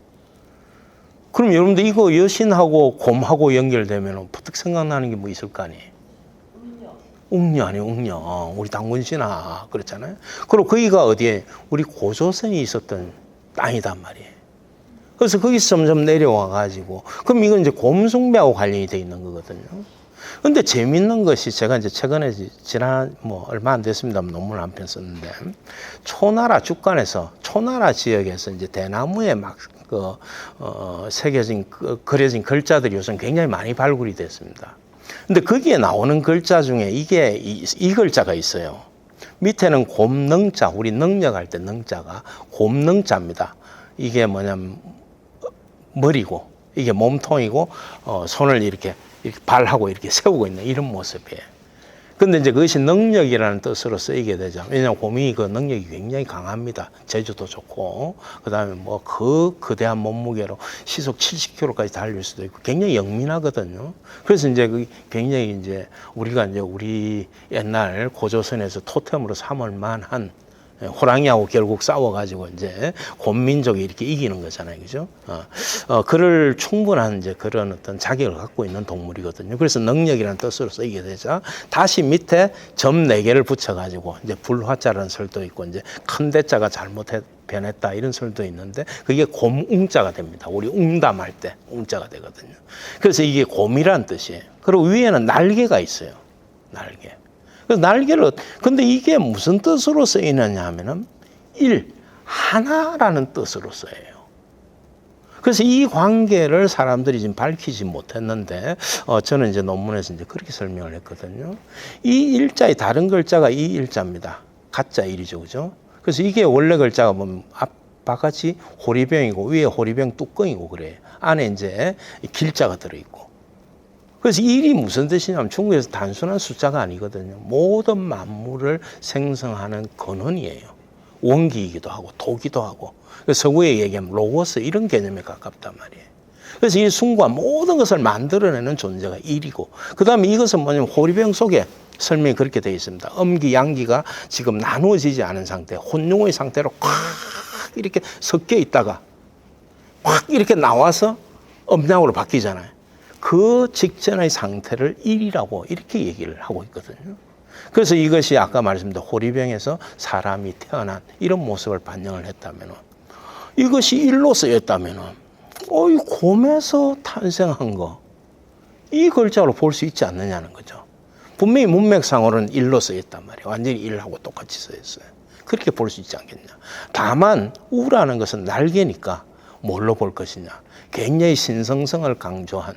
그럼 여러분들 이거 여신하고 곰하고 연결되면 부득 생각나는 게 뭐 있을 거 아니에요? 웅녀 아니에요, 웅녀. 우리 당군신화 그렇잖아요. 그리고 거기가 어디에 우리 고조선이 있었던 땅이단 말이에요. 그래서 거기서 점점 내려와 가지고 그럼 이건 이제 곰숭배하고 관련이 돼 있는 거거든요. 근데 재밌는 것이 제가 이제 최근에 지난 얼마 안 됐습니다만 논문을 한 편 썼는데 초나라 주간에서 초나라 지역에서 이제 대나무에 막 새겨진 그려진 글자들이 요즘 굉장히 많이 발굴이 됐습니다. 근데 거기에 나오는 글자 중에 이게 이 글자가 있어요. 밑에는 곰능자, 우리 능력할 때 능자가 곰능자입니다. 이게 뭐냐면 머리고 이게 몸통이고 손을 이렇게 발하고 이렇게 세우고 있는 이런 모습이에요. 근데 이제 그것이 능력이라는 뜻으로 쓰이게 되죠. 왜냐하면 곰이 그 능력이 굉장히 강합니다. 제주도 좋고, 그 다음에 거대한 몸무게로 시속 70km까지 달릴 수도 있고, 굉장히 영민하거든요. 그래서 이제 굉장히 이제 우리가 이제 우리 옛날 고조선에서 토템으로 삼을 만한 호랑이하고 결국 싸워가지고 이제 곰민족이 이렇게 이기는 거잖아요, 그죠? 그럴 충분한 이제 그런 어떤 자격을 갖고 있는 동물이거든요. 그래서 능력이라는 뜻으로 쓰이게 되자 다시 밑에 점 4개를 붙여가지고 이제 불화자라는 설도 있고 이제 큰 대자가 변했다 이런 설도 있는데 그게 곰웅자가 됩니다. 우리 웅담할 때 웅자가 되거든요. 그래서 이게 곰이란 뜻이에요. 그리고 위에는 날개가 있어요. 날개. 그래서 날개를, 근데 이게 무슨 뜻으로 쓰이느냐 하면은 하나라는 뜻으로 쓰여요. 그래서 이 관계를 사람들이 지금 밝히지 못했는데, 저는 이제 논문에서 이제 그렇게 설명을 했거든요. 이 일자의 다른 글자가 이 일자입니다. 가짜 일이죠, 그죠? 그래서 이게 원래 글자가 보면 바깥이 호리병이고 위에 호리병 뚜껑이고 그래요. 안에 이제 길자가 들어있고. 그래서 일이 무슨 뜻이냐면 중국에서 단순한 숫자가 아니거든요. 모든 만물을 생성하는 근원이에요. 원기이기도 하고 도기도 하고. 서구에 얘기하면 로고스 이런 개념에 가깝단 말이에요. 그래서 이 순간 모든 것을 만들어내는 존재가 일이고 그 다음에 이것은 뭐냐면 호리병 속에 설명이 그렇게 되어 있습니다. 음기, 양기가 지금 나누어지지 않은 상태, 혼용의 상태로 꽉 이렇게 섞여 있다가 확 이렇게 나와서 음양으로 바뀌잖아요. 그 직전의 상태를 일이라고 이렇게 얘기를 하고 있거든요. 그래서 이것이 아까 말씀드린 호리병에서 사람이 태어난 이런 모습을 반영을 했다면 이것이 일로 쓰였다면 이 곰에서 탄생한 거 이 글자로 볼 수 있지 않느냐는 거죠. 분명히 문맥상으로는 일로 쓰였단 말이에요. 완전히 일하고 똑같이 쓰였어요. 그렇게 볼 수 있지 않겠냐. 다만 우라는 것은 날개니까 뭘로 볼 것이냐. 굉장히 신성성을 강조한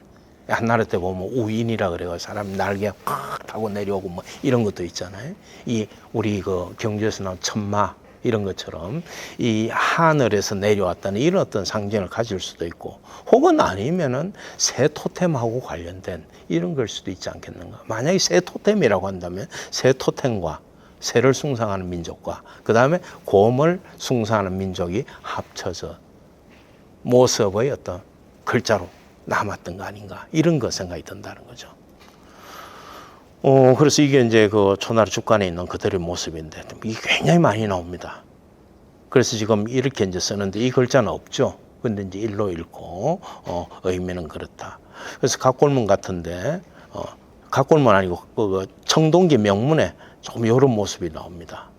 한나라 때 보면 우인이라 그래요. 사람 날개 팍 타고 내려오고 뭐 이런 것도 있잖아요. 이 우리 그 경주에서 나온 천마 이런 것처럼 이 하늘에서 내려왔다는 이런 어떤 상징을 가질 수도 있고 혹은 아니면은 새 토템하고 관련된 이런 걸 수도 있지 않겠는가. 만약에 새 토템이라고 한다면 새 토템과 새를 숭상하는 민족과 그 다음에 곰을 숭상하는 민족이 합쳐져 모습의 어떤 글자로 남았던 거 아닌가 이런 거 생각이 든다는 거죠. 그래서 이게 이제 그 초나라 죽간에 있는 그들의 모습인데 이게 굉장히 많이 나옵니다. 그래서 지금 이렇게 이제 쓰는데 이 글자는 없죠. 근데 이제 일로 읽고 의미는 그렇다. 그래서 각골문 같은데 각골문 아니고 그 청동기 명문에 좀 이런 모습이 나옵니다.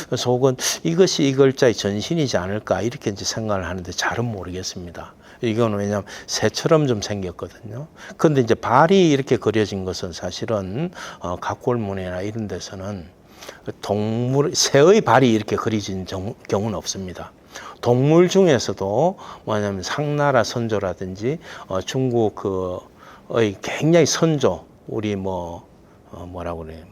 그래서 혹은 이것이 이 글자의 전신이지 않을까 이렇게 이제 생각을 하는데 잘은 모르겠습니다. 이거는 왜냐하면 새처럼 좀 생겼거든요. 근데 이제 발이 이렇게 그려진 것은 사실은 각골문이나 이런 데서는 새의 발이 이렇게 그려진 경우는 없습니다. 동물 중에서도 뭐냐면 상나라 선조라든지 중국 그의 굉장히 선조 우리 뭐라고 그래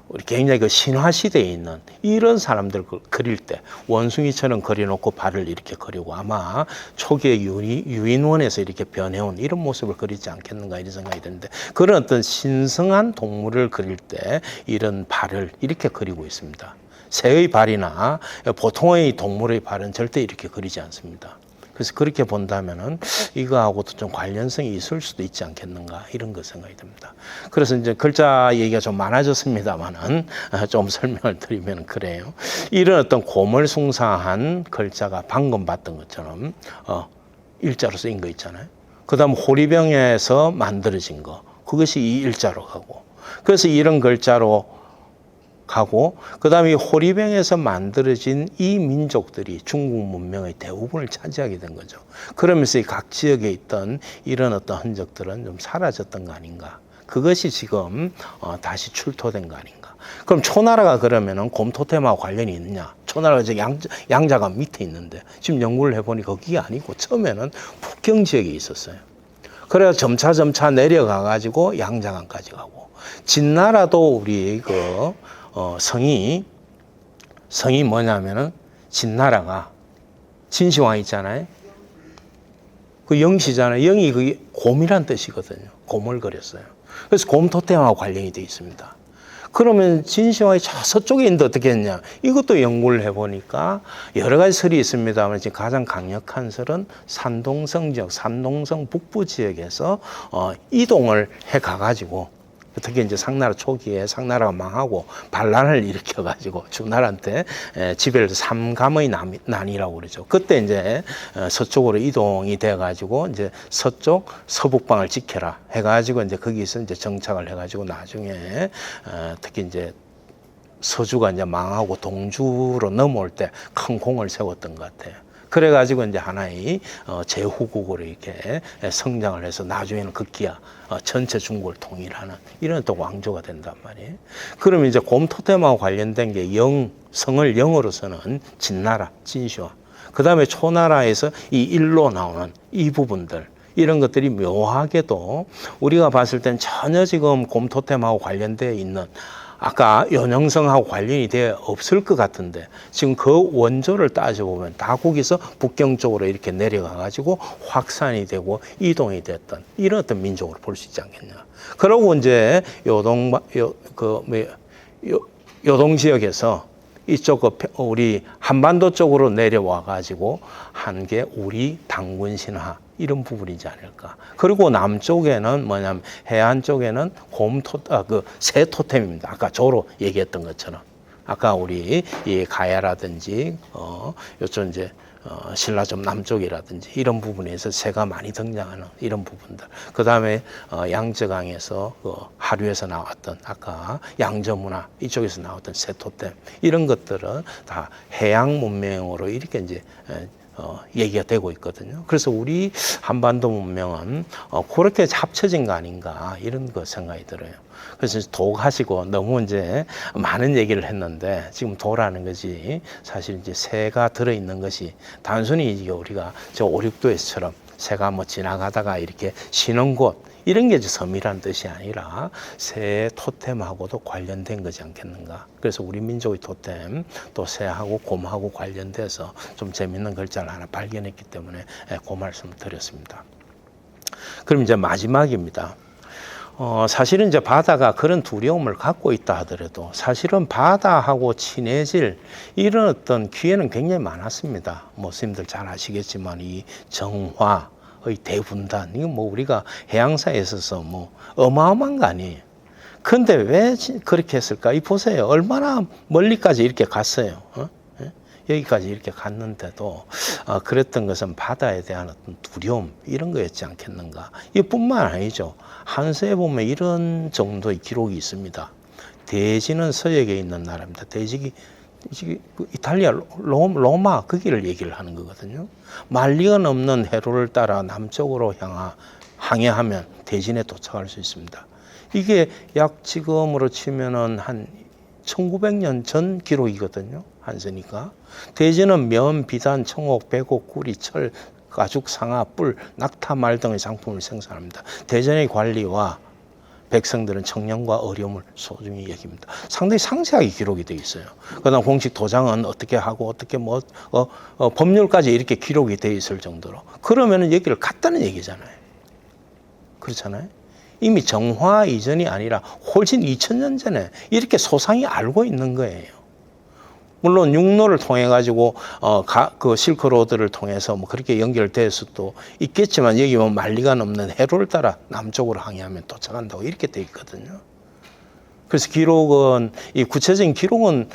우리 굉장히 그 신화 시대에 있는 이런 사람들 그릴 때 원숭이처럼 그려놓고 발을 이렇게 그리고 아마 초기에 유인원에서 이렇게 변해온 이런 모습을 그리지 않겠는가 이런 생각이 드는데 그런 어떤 신성한 동물을 그릴 때 이런 발을 이렇게 그리고 있습니다. 새의 발이나 보통의 동물의 발은 절대 이렇게 그리지 않습니다. 그래서 그렇게 본다면은 이거하고도 좀 관련성이 있을 수도 있지 않겠는가 이런 거 생각이 듭니다. 그래서 이제 글자 얘기가 좀 많아졌습니다만은 좀 설명을 드리면 그래요. 이런 어떤 곰을 숭상한 글자가 방금 봤던 것처럼 일자로 쓰인 거 있잖아요. 그다음 호리병에서 만들어진 거 그것이 이 일자로 가고 그래서 이런 글자로 가고 그다음에 이 호리병에서 만들어진 이 민족들이 중국 문명의 대부분을 차지하게 된 거죠. 그러면서 각 지역에 있던 이런 어떤 흔적들은 좀 사라졌던 거 아닌가. 그것이 지금 다시 출토된 거 아닌가. 그럼 초나라가 그러면은 곰 토템하고 관련이 있느냐? 초나라가 이제 양자가 밑에 있는데 지금 연구를 해보니 거기가 아니고 처음에는 북경 지역에 있었어요. 그래서 점차 내려가 가지고 양자강까지 가고 진나라도 우리 성이 뭐냐면은 진나라가 진시황 있잖아요. 그 영시잖아요. 영이 그게 곰이란 뜻이거든요. 곰을 그렸어요. 그래서 곰 토템하고 관련이 되어 있습니다. 그러면 진시황이 저 서쪽에 있는데 어떻게 했냐? 이것도 연구를 해보니까 여러 가지 설이 있습니다만 지금 가장 강력한 설은 산동성 지역, 산동성 북부 지역에서 이동을 해 가가지고 특히 이제 상나라 초기에 상나라가 망하고 반란을 일으켜가지고 주나라한테 지배를 삼감의 난이라고 그러죠. 그때 이제 서쪽으로 이동이 돼가지고 이제 서쪽 서북방을 지켜라 해가지고 이제 거기서 이제 정착을 해가지고 나중에 특히 이제 서주가 이제 망하고 동주로 넘어올 때 큰 공을 세웠던 것 같아요. 그래가지고 이제 하나의 제후국으로 이렇게 성장을 해서 나중에는 급기야 전체 중국을 통일하는 이런 또 왕조가 된단 말이에요. 그러면 이제 곰 토템하고 관련된 게 성을 영어로서는 진나라, 진시황. 그 다음에 초나라에서 이 일로 나오는 이 부분들. 이런 것들이 묘하게도 우리가 봤을 땐 전혀 지금 곰 토템하고 관련되어 있는 아까 연영성하고 관련이 되어 없을 것 같은데 지금 그 원조를 따져보면 다 거기서 북경 쪽으로 이렇게 내려가가지고 확산이 되고 이동이 됐던 이런 어떤 민족으로 볼 수 있지 않겠냐. 그러고 이제 요동 지역에서 이쪽 우리 한반도 쪽으로 내려와가지고 한 게 우리 당군 신화 이런 부분이지 않을까. 그리고 남쪽에는 뭐냐면 해안 쪽에는 새 토템입니다. 아까 조로 얘기했던 것처럼. 아까 우리 이 가야라든지 요쪽 이제 신라점 남쪽이라든지 이런 부분에서 새가 많이 등장하는 이런 부분들. 그 다음에 양저강에서 하류에서 나왔던 아까 양저문화 이쪽에서 나왔던 새 토템 이런 것들은 다 해양 문명으로 이렇게 이제 얘기가 되고 있거든요. 그래서 우리 한반도 문명은 그렇게 합쳐진 거 아닌가 이런 거 생각이 들어요. 그래서 도가시고 너무 이제 많은 얘기를 했는데 지금 도라는 것이 사실 이제 새가 들어있는 것이 단순히 이제 우리가 저 5, 6도에서처럼 새가 뭐 지나가다가 이렇게 쉬는 곳 이런 게 이제 섬이라는 뜻이 아니라 새 토템하고도 관련된 거지 않겠는가. 그래서 우리 민족의 토템 또 새하고 곰하고 관련돼서 좀 재밌는 글자를 하나 발견했기 때문에 그 말씀을 드렸습니다. 그럼 이제 마지막입니다. 사실은 이제 바다가 그런 두려움을 갖고 있다 하더라도 사실은 바다하고 친해질 이런 어떤 기회는 굉장히 많았습니다. 뭐 스님들 잘 아시겠지만 이 정화의 대분단 이건 뭐 우리가 해양사에 있어서 뭐 어마어마한 거 아니에요. 근데 왜 그렇게 했을까? 이 보세요. 얼마나 멀리까지 이렇게 갔어요. 여기까지 이렇게 갔는데도 그랬던 것은 바다에 대한 어떤 두려움 이런 거였지 않겠는가. 이뿐만 아니죠. 한서에 보면 이런 정도의 기록이 있습니다. 대지는 서역에 있는 나라입니다. 대지기 이탈리아 로마 거기를 얘기를 하는 거거든요. 만리가 넘는 해로를 따라 남쪽으로 항해하면 대진에 도착할 수 있습니다. 이게 약 지금으로 치면은 한 1900년 전 기록이거든요. 한서니까. 대지는 면, 비단, 청옥, 백옥, 구리, 철, 가죽, 상아, 뿔, 낙타, 말 등의 상품을 생산합니다. 대전의 관리와 백성들은 청년과 어려움을 소중히 여깁니다. 상당히 상세하게 기록이 되어 있어요. 그다음 공식 도장은 어떻게 하고 어떻게 법률까지 이렇게 기록이 되어 있을 정도로. 그러면은 여기를 갔다는 얘기잖아요. 그렇잖아요. 이미 정화 이전이 아니라 훨씬 2000년 전에 이렇게 소상히 알고 있는 거예요. 물론 육로를 통해 가지고 그 실크로드를 통해서 뭐 그렇게 연결될 수도 있겠지만 여기 뭐 만리가 넘는 해로를 따라 남쪽으로 항해하면 도착한다고 이렇게 돼 있거든요. 그래서 기록은 이 구체적인 기록은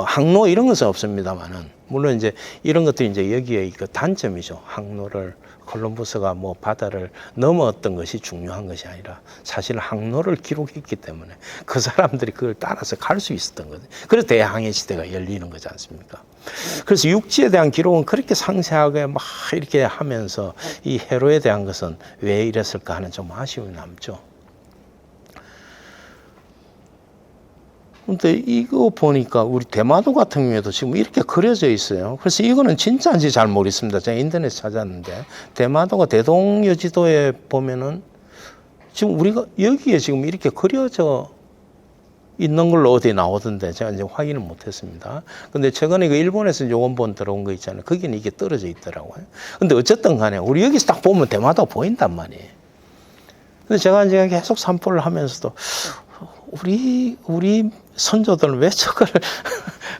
항로 이런 것은 없습니다만은 물론 이제 이런 것들이 이제 여기에 그 단점이죠. 항로를 콜럼버스가 뭐 바다를 넘었던 것이 중요한 것이 아니라 사실 항로를 기록했기 때문에 그 사람들이 그걸 따라서 갈 수 있었던 거죠. 그래서 대항해 시대가 열리는 거지 않습니까? 그래서 육지에 대한 기록은 그렇게 상세하게 막 이렇게 하면서 이 해로에 대한 것은 왜 이랬을까 하는 좀 아쉬움이 남죠. 근데 이거 보니까 우리 대마도 같은 경우에도 지금 이렇게 그려져 있어요. 그래서 이거는 진짜인지 잘 모르겠습니다. 제가 인터넷에 찾았는데 대마도가 대동여지도에 보면은 지금 우리가 여기에 지금 이렇게 그려져 있는 걸로 어디에 나오던데 제가 이제 확인을 못했습니다. 근데 최근에 그 일본에서 요건본 들어온 거 있잖아요. 거기는 이게 떨어져 있더라고요. 근데 어쨌든 간에 우리 여기서 딱 보면 대마도가 보인단 말이에요. 근데 제가 이제 계속 산보를 하면서도 우리 선조들은 왜 저걸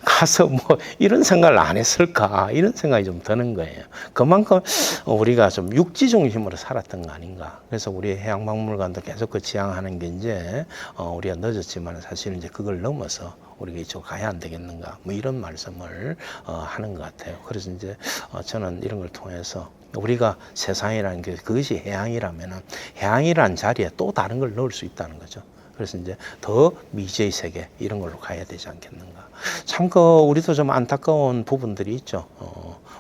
가서 뭐 이런 생각을 안 했을까 이런 생각이 좀 드는 거예요. 그만큼 우리가 좀 육지 중심으로 살았던 거 아닌가. 그래서 우리 해양박물관도 계속 그 지향하는 게 이제 우리가 늦었지만 사실 이제 그걸 넘어서 우리가 이쪽 가야 안 되겠는가 뭐 이런 말씀을 하는 것 같아요. 그래서 이제 저는 이런 걸 통해서 우리가 세상이라는 게 그것이 해양이라면은 해양이라는 자리에 또 다른 걸 넣을 수 있다는 거죠. 그래서 이제 더 미지의 세계 이런 걸로 가야 되지 않겠는가. 참 우리도 좀 안타까운 부분들이 있죠.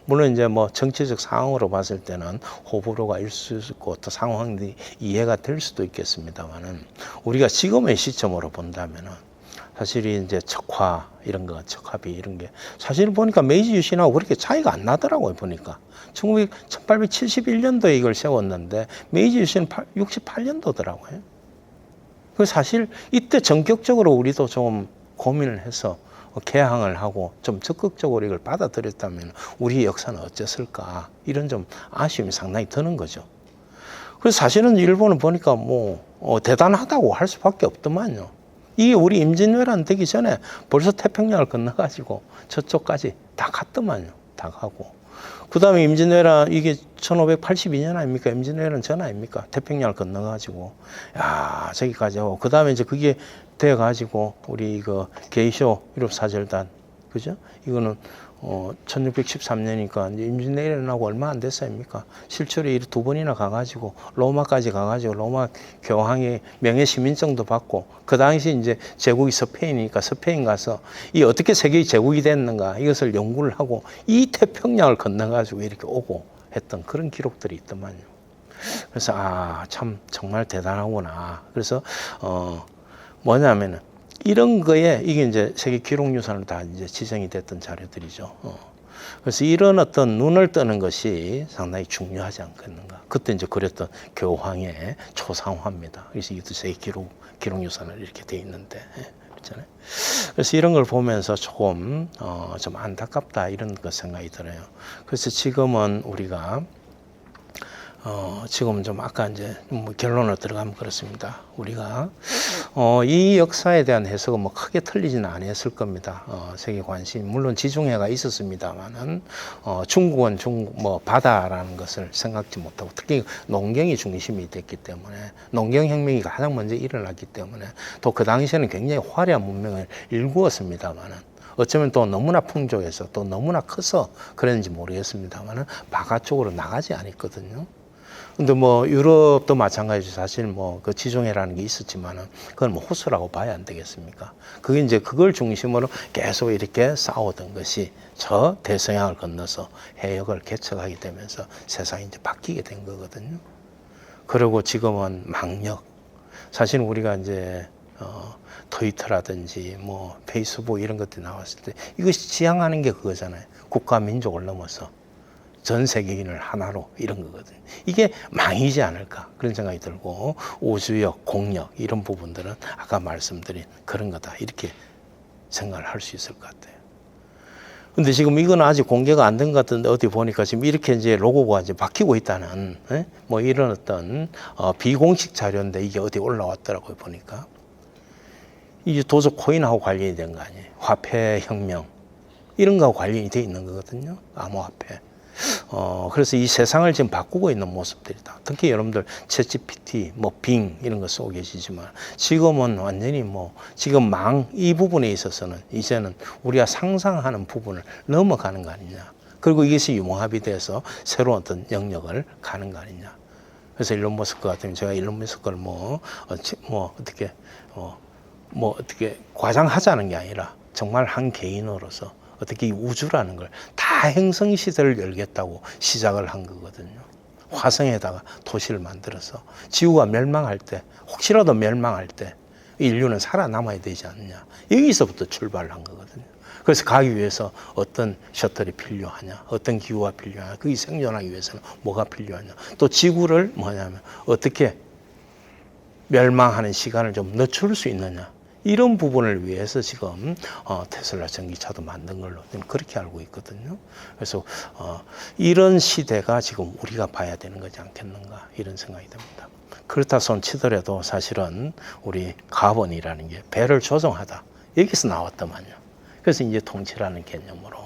물론 이제 뭐 정치적 상황으로 봤을 때는 호불호가 있을 수 있고 또 상황들이 이해가 될 수도 있겠습니다만은 우리가 지금의 시점으로 본다면은 사실 이제 척화 이런 거, 척화비 이런 게 사실 보니까 메이지 유신하고 그렇게 차이가 안 나더라고요. 보니까 1871년도에 이걸 세웠는데 메이지 유신은 68년도더라고요. 그 사실 이때 전격적으로 우리도 좀 고민을 해서 개항을 하고 좀 적극적으로 이걸 받아들였다면 우리 역사는 어땠을까 이런 좀 아쉬움이 상당히 드는 거죠. 그래서 사실은 일본은 보니까 뭐 대단하다고 할 수밖에 없더만요. 이게 우리 임진왜란 되기 전에 벌써 태평양을 건너가지고 저쪽까지 다 갔더만요. 다 가고. 그 다음에 임진왜란, 이게 1582년 아닙니까? 임진왜란 전 아닙니까? 태평양을 건너가지고. 야, 저기까지 하고. 그 다음에 이제 그게 돼가지고, 우리 이거 게이쇼 유럽사절단. 그죠? 이거는 1613년이니까 이제 임진왜란하고 얼마 안 됐어요입니까? 실제로 이 두 번이나 가가지고 로마까지 가가지고 로마 교황이 명예 시민증도 받고 그 당시 이제 제국이 스페인이니까 스페인 가서 이 어떻게 세계의 제국이 됐는가 이것을 연구를 하고 이 태평양을 건너가지고 이렇게 오고 했던 그런 기록들이 있더만요. 그래서 참 정말 대단하구나. 그래서 뭐냐면은. 이런 거에 이게 이제 세계 기록유산으로 다 이제 지정이 됐던 자료들이죠. 그래서 이런 어떤 눈을 뜨는 것이 상당히 중요하지 않겠는가. 그때 이제 그랬던 교황의 초상화입니다. 그래서 이것도 세계 기록유산으로 이렇게 돼 있는데, 그렇잖아요. 그래서 이런 걸 보면서 조금 좀 안타깝다 이런 것 생각이 들어요. 그래서 지금은 우리가 지금 좀 아까 이제 뭐 결론으로 들어가면 그렇습니다. 우리가 이 역사에 대한 해석은 뭐 크게 틀리지는 않았을 겁니다. 세계 관심 물론 지중해가 있었습니다만은 중국은 뭐 바다라는 것을 생각지 못하고 특히 농경이 중심이 됐기 때문에 농경혁명이 가장 먼저 일어났기 때문에 또 그 당시에는 굉장히 화려한 문명을 일구었습니다만은. 어쩌면 또 너무나 풍족해서 또 너무나 커서 그랬는지 모르겠습니다만은 바깥쪽으로 나가지 않았거든요. 근데 뭐 유럽도 마찬가지죠. 사실 뭐 그 지중해라는 게 있었지만은 그건 뭐 호수라고 봐야 안 되겠습니까? 그게 이제 그걸 중심으로 계속 이렇게 싸우던 것이 저 대서양을 건너서 해역을 개척하게 되면서 세상이 이제 바뀌게 된 거거든요. 그리고 지금은 망력. 사실 우리가 이제 트위터라든지 뭐 페이스북 이런 것들이 나왔을 때 이것이 지향하는 게 그거잖아요. 국가 민족을 넘어서 전 세계인을 하나로 이런 거거든요. 이게 망이지 않을까 그런 생각이 들고 우주역, 공력 이런 부분들은 아까 말씀드린 그런 거다 이렇게 생각을 할 수 있을 것 같아요. 근데 지금 이건 아직 공개가 안 된 것 같은데 어디 보니까 지금 이렇게 이제 로고가 이제 바뀌고 있다는 뭐 이런 어떤 비공식 자료인데 이게 어디 올라왔더라고요 보니까. 이게 도저 코인하고 관련이 된 거 아니에요. 화폐 혁명 이런 거하고 관련이 돼 있는 거거든요. 암호화폐. 그래서 이 세상을 지금 바꾸고 있는 모습들이다. 특히 여러분들 챗GPT, 뭐 빙 이런 거 쓰고 계시지만 지금은 완전히 뭐 지금 망 이 부분에 있어서는 이제는 우리가 상상하는 부분을 넘어가는 거 아니냐. 그리고 이것이 융합이 돼서 새로운 어떤 영역을 가는 거 아니냐. 그래서 일론 머스크 같은 제가 일론 머스크를 어떻게 과장하자는 게 아니라 정말 한 개인으로서 어떻게 이 우주라는 걸 다 행성시대를 열겠다고 시작을 한 거거든요. 화성에다가 도시를 만들어서 지구가 멸망할 때 혹시라도 멸망할 때 인류는 살아남아야 되지 않느냐. 여기서부터 출발을 한 거거든요. 그래서 가기 위해서 어떤 셔틀이 필요하냐, 어떤 기후가 필요하냐, 그게 생존하기 위해서는 뭐가 필요하냐. 또 지구를 어떻게 멸망하는 시간을 좀 늦출 수 있느냐. 이런 부분을 위해서 지금 테슬라 전기차도 만든 걸로 그렇게 알고 있거든요. 그래서 이런 시대가 지금 우리가 봐야 되는 거지 않겠는가 이런 생각이 듭니다. 그렇다 손 치더라도 사실은 우리 가본이라는 게 배를 조종하다. 여기서 나왔더만요. 그래서 이제 통치라는 개념으로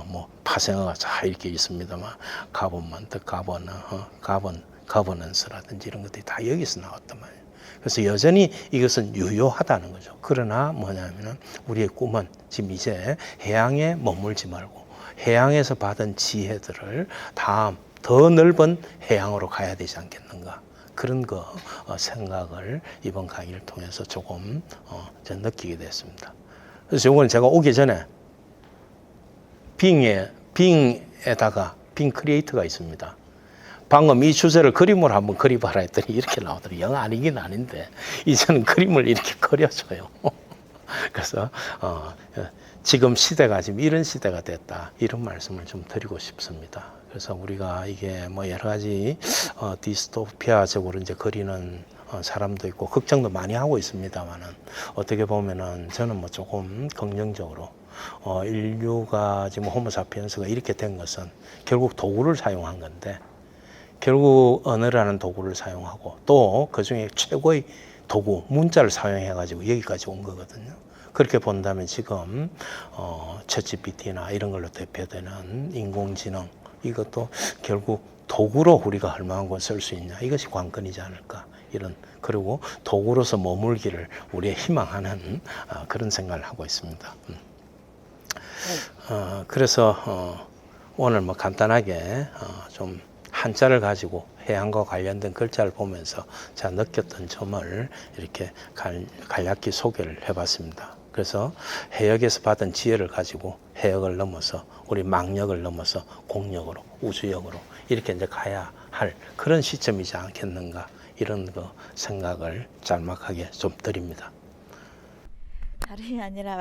뭐 파생어가 잘 이렇게 있습니다만 가본만 더 가버넌스라든지 이런 것들이 다 여기서 나왔단 말이에요. 그래서 여전히 이것은 유효하다는 거죠. 그러나 뭐냐면은 우리의 꿈은 지금 이제 해양에 머물지 말고 해양에서 받은 지혜들을 다음 더 넓은 해양으로 가야 되지 않겠는가. 그런 생각을 이번 강의를 통해서 조금 전 느끼게 됐습니다. 그래서 이건 제가 오기 전에 빙에다가 빙 크리에이터가 있습니다. 방금 이 주제를 그림으로 한번 그려봐라 했더니 이렇게 나오더라고요. 영 아니긴 아닌데 이제는 그림을 이렇게 그려줘요. 그래서 지금 시대가 지금 이런 시대가 됐다. 이런 말씀을 좀 드리고 싶습니다. 그래서 우리가 이게 뭐 여러 가지 디스토피아적으로 이제 그리는 사람도 있고 걱정도 많이 하고 있습니다만은 어떻게 보면은 저는 뭐 조금 긍정적으로 인류가 지금 호모사피엔스가 이렇게 된 것은 결국 도구를 사용한 건데 결국 언어라는 도구를 사용하고 또 그중에 최고의 도구 문자를 사용해 가지고 여기까지 온 거거든요. 그렇게 본다면 지금 챗GPT나 이런 걸로 대표되는 인공지능 이것도 결국 도구로 우리가 얼마나 쓸 수 있냐 이것이 관건이지 않을까 이런 그리고 도구로서 머물기를 우리의 희망하는 그런 생각을 하고 있습니다. 그래서 오늘 뭐 간단하게 좀 한자를 가지고 해양과 관련된 글자를 보면서 제가 느꼈던 점을 이렇게 간략히 소개를 해봤습니다. 그래서 해역에서 받은 지혜를 가지고 해역을 넘어서 우리 망역을 넘어서 공역으로 우주역으로 이렇게 이제 가야 할 그런 시점이지 않겠는가 이런 생각을 짤막하게 좀 드립니다. 다름이 아니라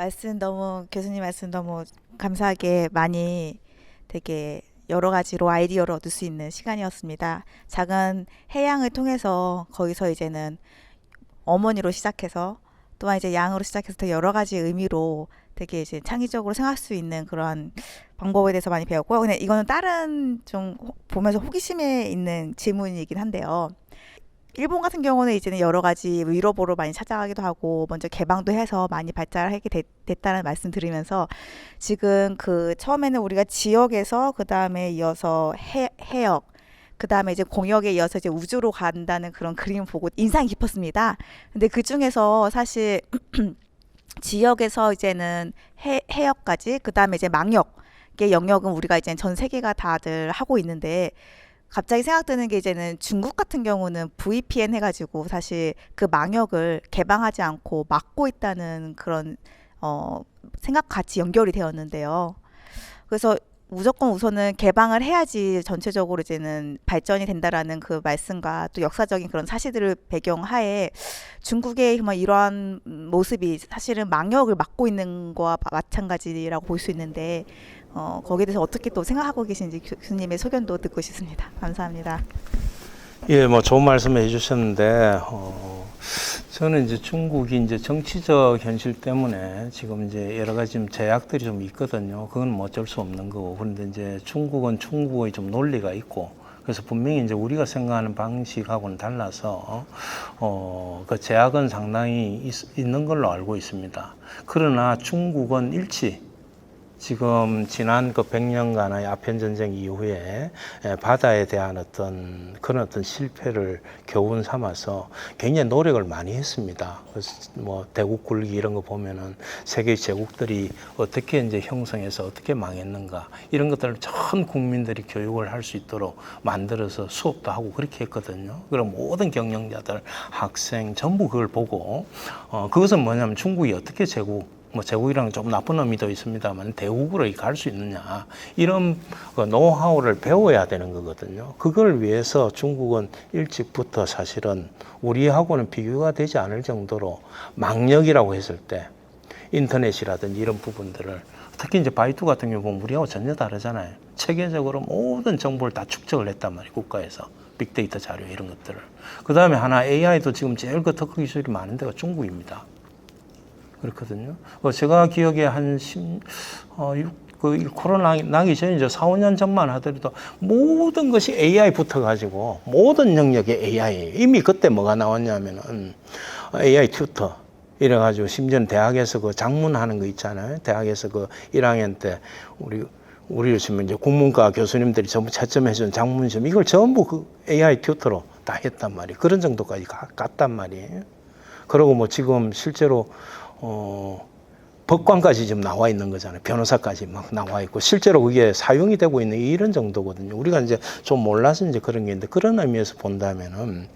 교수님 말씀 너무 감사하게 많이 되게 여러 가지로 아이디어를 얻을 수 있는 시간이었습니다. 작은 해양을 통해서 거기서 이제는 어머니로 시작해서 또한 이제 양으로 시작해서 더 여러 가지 의미로 되게 이제 창의적으로 생각할 수 있는 그런 방법에 대해서 많이 배웠고요. 근데 이거는 다른 좀 보면서 호기심에 있는 질문이긴 한데요. 일본 같은 경우는 이제는 여러 가지 위로보로 많이 찾아가기도 하고 먼저 개방도 해서 많이 발달하게 됐다는 말씀 드리면서 지금 처음에는 우리가 지역에서 그 다음에 이어서 해역 그 다음에 이제 공역에 이어서 이제 우주로 간다는 그런 그림을 보고 인상이 깊었습니다. 근데 그 중에서 사실 지역에서 이제는 해역까지 그 다음에 이제 망역의 영역은 우리가 이제 전 세계가 다들 하고 있는데 갑자기 생각드는 게 이제는 중국 같은 경우는 VPN 해가지고 사실 그 망역을 개방하지 않고 막고 있다는 그런 생각 같이 연결이 되었는데요. 그래서 무조건 우선은 개방을 해야지 전체적으로 이제는 발전이 된다라는 그 말씀과 또 역사적인 그런 사실들을 배경하에 중국의 이러한 모습이 사실은 망역을 막고 있는 거와 마찬가지라고 볼 수 있는데 거기에 대해서 어떻게 또 생각하고 계신지 교수님의 소견도 듣고 싶습니다. 감사합니다. 예, 뭐 좋은 말씀 해주셨는데 저는 이제 중국이 이제 정치적 현실 때문에 지금 이제 여러 가지 좀 제약들이 좀 있거든요. 그건 뭐 어쩔 수 없는 거고. 그런데 이제 중국은 중국의 좀 논리가 있고, 그래서 분명히 이제 우리가 생각하는 방식하고는 달라서 그 제약은 상당히 있는 걸로 알고 있습니다. 그러나 중국은 지금 지난 100년간의 아편 전쟁 이후에 바다에 대한 그런 실패를 교훈 삼아서 굉장히 노력을 많이 했습니다. 그래서 뭐 대국 굴기 이런 거 보면은 세계 제국들이 어떻게 이제 형성해서 어떻게 망했는가 이런 것들을 전 국민들이 교육을 할 수 있도록 만들어서 수업도 하고 그렇게 했거든요. 그럼 모든 경영자들, 학생 전부 그걸 보고 그것은 뭐냐면 중국이 어떻게 제국이라는 좀 나쁜 의미도 있습니다만 대국으로 갈 수 있느냐 이런 노하우를 배워야 되는 거거든요. 그걸 위해서 중국은 일찍부터 사실은 우리하고는 비교가 되지 않을 정도로 망역이라고 했을 때 인터넷이라든지 이런 부분들을 특히 이제 바이두 같은 경우 보면 우리하고 전혀 다르잖아요. 체계적으로 모든 정보를 다 축적을 했단 말이에요. 국가에서 빅데이터 자료 이런 것들을. 그 다음에 하나 AI도 지금 제일 특허 기술이 많은 데가 중국입니다. 그렇거든요. 제가 기억에 한 그 코로나 나기 전에 이제 4, 5년 전만 하더라도 모든 것이 AI 붙어가지고 모든 영역이 AI. 이미 그때 뭐가 나왔냐면은 AI 튜터. 이래가지고 심지어는 대학에서 그 장문하는 거 있잖아요. 대학에서 그 1학년 때 우리를 치면 이제 국문과 교수님들이 전부 채점해준 장문 시험 이걸 전부 그 AI 튜터로 다 했단 말이에요. 그런 정도까지 갔단 말이에요. 그리고 뭐 지금 실제로 법관까지 지금 나와 있는 거잖아요. 변호사까지 막 나와 있고 실제로 그게 사용이 되고 있는 이런 정도거든요. 우리가 이제 좀 몰라서 이제 그런 게 있는데 그런 의미에서 본다면은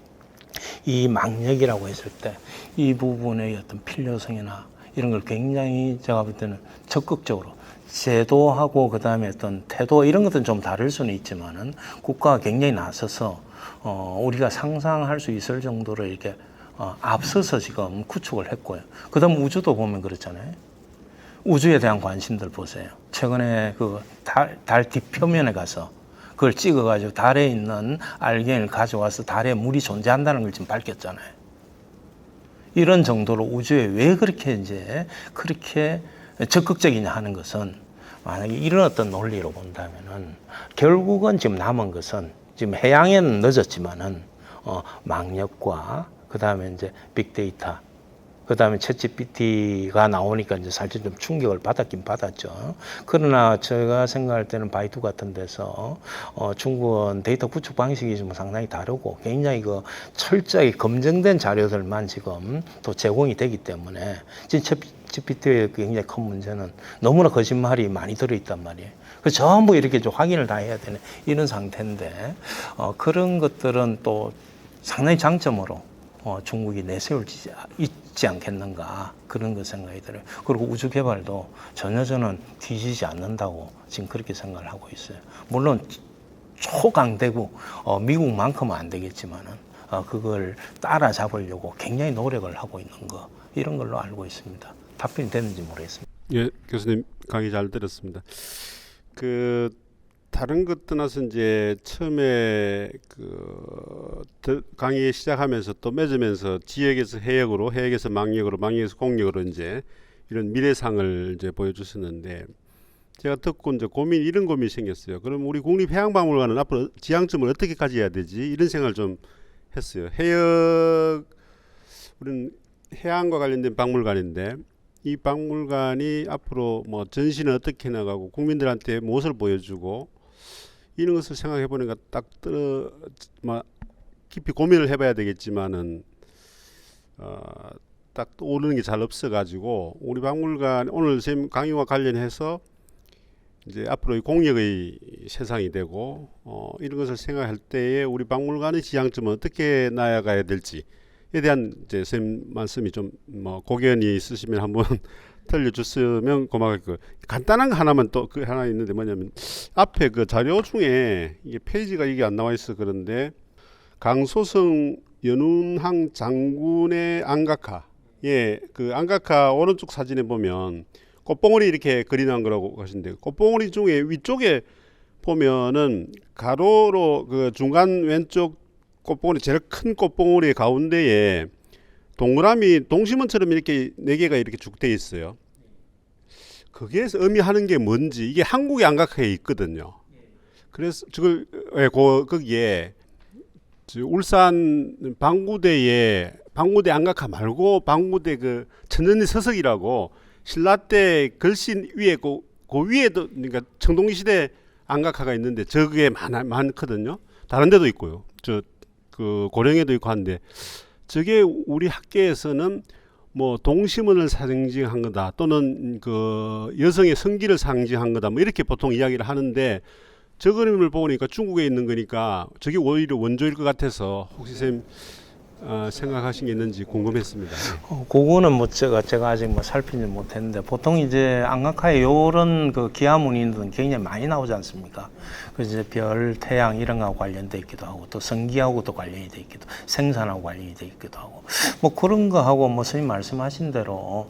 이 망력이라고 했을 때 이 부분의 어떤 필요성이나 이런 걸 굉장히 제가 볼 때는 적극적으로 제도하고 그다음에 어떤 태도 이런 것들은 좀 다를 수는 있지만은 국가가 굉장히 나서서 우리가 상상할 수 있을 정도로 이렇게 앞서서 지금 구축을 했고요. 그다음 우주도 보면 그렇잖아요. 우주에 대한 관심들 보세요. 최근에 그 달 뒷표면에 가서 그걸 찍어가지고 달에 있는 알갱이를 가져와서 달에 물이 존재한다는 걸 지금 밝혔잖아요. 이런 정도로 우주에 왜 그렇게 적극적이냐 하는 것은 만약에 이런 어떤 논리로 본다면은 결국은 지금 남은 것은 지금 해양에는 늦었지만은 망력과 그다음에 이제 빅데이터 그다음에 챗GPT가 나오니까 이제 사실 좀 충격을 받았긴 받았죠. 그러나 제가 생각할 때는 바이두 같은 데서 중국은 데이터 구축 방식이 좀 상당히 다르고 굉장히 그 철저히 검증된 자료들만 지금 또 제공이 되기 때문에 지금 챗GPT의 굉장히 큰 문제는 너무나 거짓말이 많이 들어있단 말이에요. 그 전부 이렇게 좀 확인을 다 해야 되는 이런 상태인데 그런 것들은 또 상당히 장점으로 중국이 내세울지 있지 않겠는가 그런 거 생각이 들어요. 그리고 우주 개발도 전혀 저는 뒤지지 않는다고 지금 그렇게 생각을 하고 있어요. 물론 초강대국 미국만큼은 안 되겠지만은 그걸 따라잡으려고 굉장히 노력을 하고 있는 거 이런 걸로 알고 있습니다. 답변이 됐는지 모르겠습니다. 예, 교수님 강의 잘 들었습니다. 다른 것 떠나서 이제 처음에 강의 시작하면서 또 맺으면서 지역에서 해역으로, 해역에서 망역으로, 망역에서 공역으로 이제 이런 미래상을 이제 보여주셨는데 제가 듣고 이제 이런 고민이 생겼어요. 그럼 우리 국립해양박물관은 앞으로 지향점을 어떻게 가져야 되지? 이런 생각을 좀 했어요. 우리는 해양과 관련된 박물관인데 이 박물관이 앞으로 뭐 전시는 어떻게 나가고 국민들한테 무엇을 보여주고 이런 것을 생각해 보니까 깊이 고민을 해봐야 되겠지만은 딱 오르는 게 잘 없어가지고 우리 박물관 오늘 선생님 강의와 관련해서 이제 앞으로 공역의 세상이 되고 이런 것을 생각할 때에 우리 박물관의 지향점은 어떻게 나아가야 될지에 대한 이제 선생님 말씀이 좀 고견이 있으시면 한번 들려줬으면 고마웠고 간단한 거 하나만 또 그 하나 있는데 뭐냐면 앞에 그 자료 중에 이게 페이지가 이게 안 나와 있어 그런데 강소성 연운항 장군의 안각화 그 안각화 오른쪽 사진에 보면 꽃봉오리 이렇게 그려놓은 거라고 하시는데 꽃봉오리 중에 위쪽에 보면은 가로로 그 중간 왼쪽 꽃봉오리 제일 큰 꽃봉오리 가운데에 동그라미 동심원처럼 이렇게 4개가 이렇게 쭉 돼 있어요. 그게 의미하는 게 뭔지 이게 한국의 안각화에 있거든요. 그래서 거기에 울산 방구대 안각화 말고 방구대 그 천년의 서석이라고 신라 때 글씨 위에 그 위에도 그러니까 청동기 시대 안각화가 있는데 저게 많거든요. 다른 데도 있고요. 그 고령에도 있고 한데 저게 우리 학계에서는 뭐 동심원을 상징한 거다 또는 그 여성의 성기를 상징한 거다 뭐 이렇게 보통 이야기를 하는데 저 그림을 보니까 중국에 있는 거니까 저게 오히려 원조일 것 같아서 혹시 선생님 생각하신 게 있는지 궁금했습니다. 그거는 뭐 제가 아직 뭐 살피지 못했는데 보통 이제 안각화에 요런 그 기하문인들은 굉장히 많이 나오지 않습니까? 그래서 이제 별, 태양 이런 거하고 관련돼 있기도 하고 또 성기하고도 관련이 돼 있기도 생산하고 관련이 돼 있기도 하고 뭐 그런 거하고 뭐 선생님 말씀하신 대로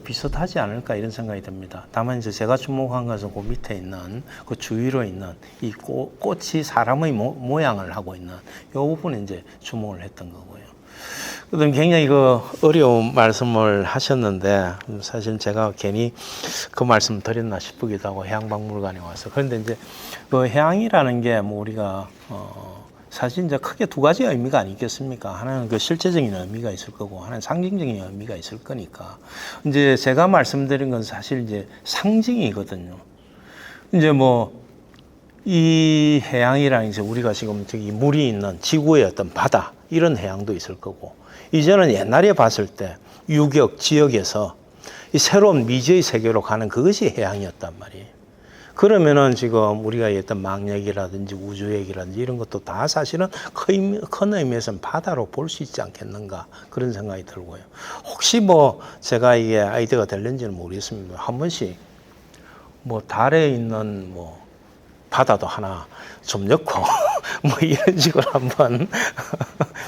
비슷하지 않을까 이런 생각이 듭니다. 다만 이제 제가 주목한 것은 그 밑에 있는 그 주위로 있는 이 꽃이 사람의 모양을 하고 있는 요 부분에 이제 주목을 했던 거고요. 그다음 굉장히 어려운 말씀을 하셨는데 사실 제가 괜히 그 말씀 드렸나 싶기도 하고 해양박물관에 와서 그런데 이제 그 해양이라는 게 뭐 우리가 사실 이제 크게 두 가지 의미가 아니겠습니까? 하나는 그 실제적인 의미가 있을 거고 하나는 상징적인 의미가 있을 거니까 이제 제가 말씀드린 건 사실 이제 상징이거든요. 이제 뭐 이 해양이랑 이제 우리가 지금 저기 물이 있는 지구의 어떤 바다 이런 해양도 있을 거고 이제는 옛날에 봤을 때 유격 지역에서 이 새로운 미지의 세계로 가는 그것이 해양이었단 말이에요. 그러면은 지금 우리가 했던 망력이라든지 우주액이라든지 이런 것도 다 사실은 큰 의미에서는 바다로 볼 수 있지 않겠는가 그런 생각이 들고요. 혹시 뭐 제가 이게 아이디어가 될는지는 모르겠습니다. 한 번씩 뭐 달에 있는 뭐 바다도 하나 좀 넣고 뭐 이런 식으로 한번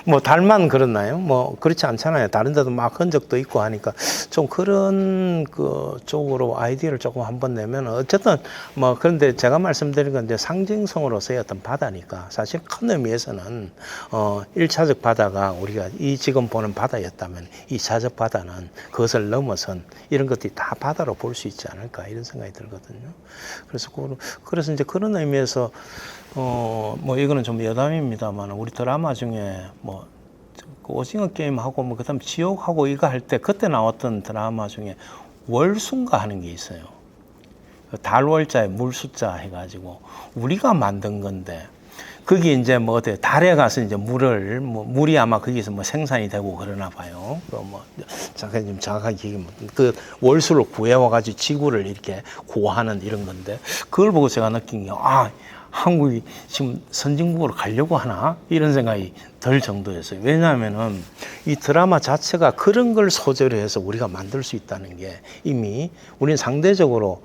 뭐 달만 그렇나요? 뭐 그렇지 않잖아요. 다른 데도 막 흔적도 있고 하니까 좀 그런 그 쪽으로 아이디어를 조금 한번 내면 어쨌든 뭐 그런데 제가 말씀드린 건 이제 상징성으로서의 어떤 바다니까 사실 큰 의미에서는 1차적 바다가 우리가 이 지금 보는 바다였다면 2차적 바다는 그것을 넘어선 이런 것들이 다 바다로 볼 수 있지 않을까 이런 생각이 들거든요. 그래서 이제 그런 의미에서 뭐 이거는 좀 여담입니다만 우리 드라마 중에 뭐 그 오징어 게임하고 뭐 그다음 지옥하고 이거 할 때 그때 나왔던 드라마 중에 월순가 하는 게 있어요. 달월자에 물숫자 해가지고 우리가 만든 건데 거기 이제 뭐 어때 달에 가서 이제 물이 아마 거기서 뭐 생산이 되고 그러나 봐요. 뭐 잠깐 좀 정확하게 얘기하면 그 월수를 구해와가지고 지구를 이렇게 구하는 이런 건데 그걸 보고 제가 느낀 게 한국이 지금 선진국으로 가려고 하나 이런 생각이 들 정도였어요. 왜냐하면은 이 드라마 자체가 그런 걸 소재로 해서 우리가 만들 수 있다는 게 이미 우리는 상대적으로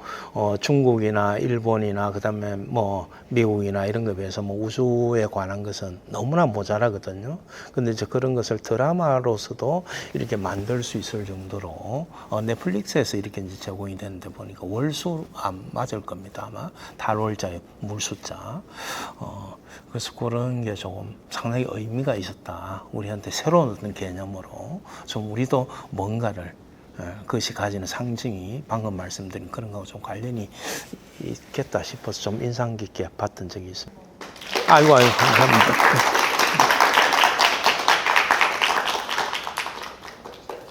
중국이나 일본이나 그다음에 뭐 미국이나 이런 것에 비해서 뭐 우주에 관한 것은 너무나 모자라거든요. 근데 이제 그런 것을 드라마로서도 이렇게 만들 수 있을 정도로 넷플릭스에서 이렇게 이제 제공이 되는데 보니까 월수 안 맞을 겁니다. 아마 달월자의 물숫자. 그래서 그런 게 조금 상당히 의미가 있었다. 우리한테 새로운 어떤 개념으로 좀 우리도 뭔가를 그것이 가지는 상징이 방금 말씀드린 그런 거하고 좀 관련이 있겠다 싶어서 좀 인상 깊게 봤던 적이 있습니다. 아이고 감사합니다.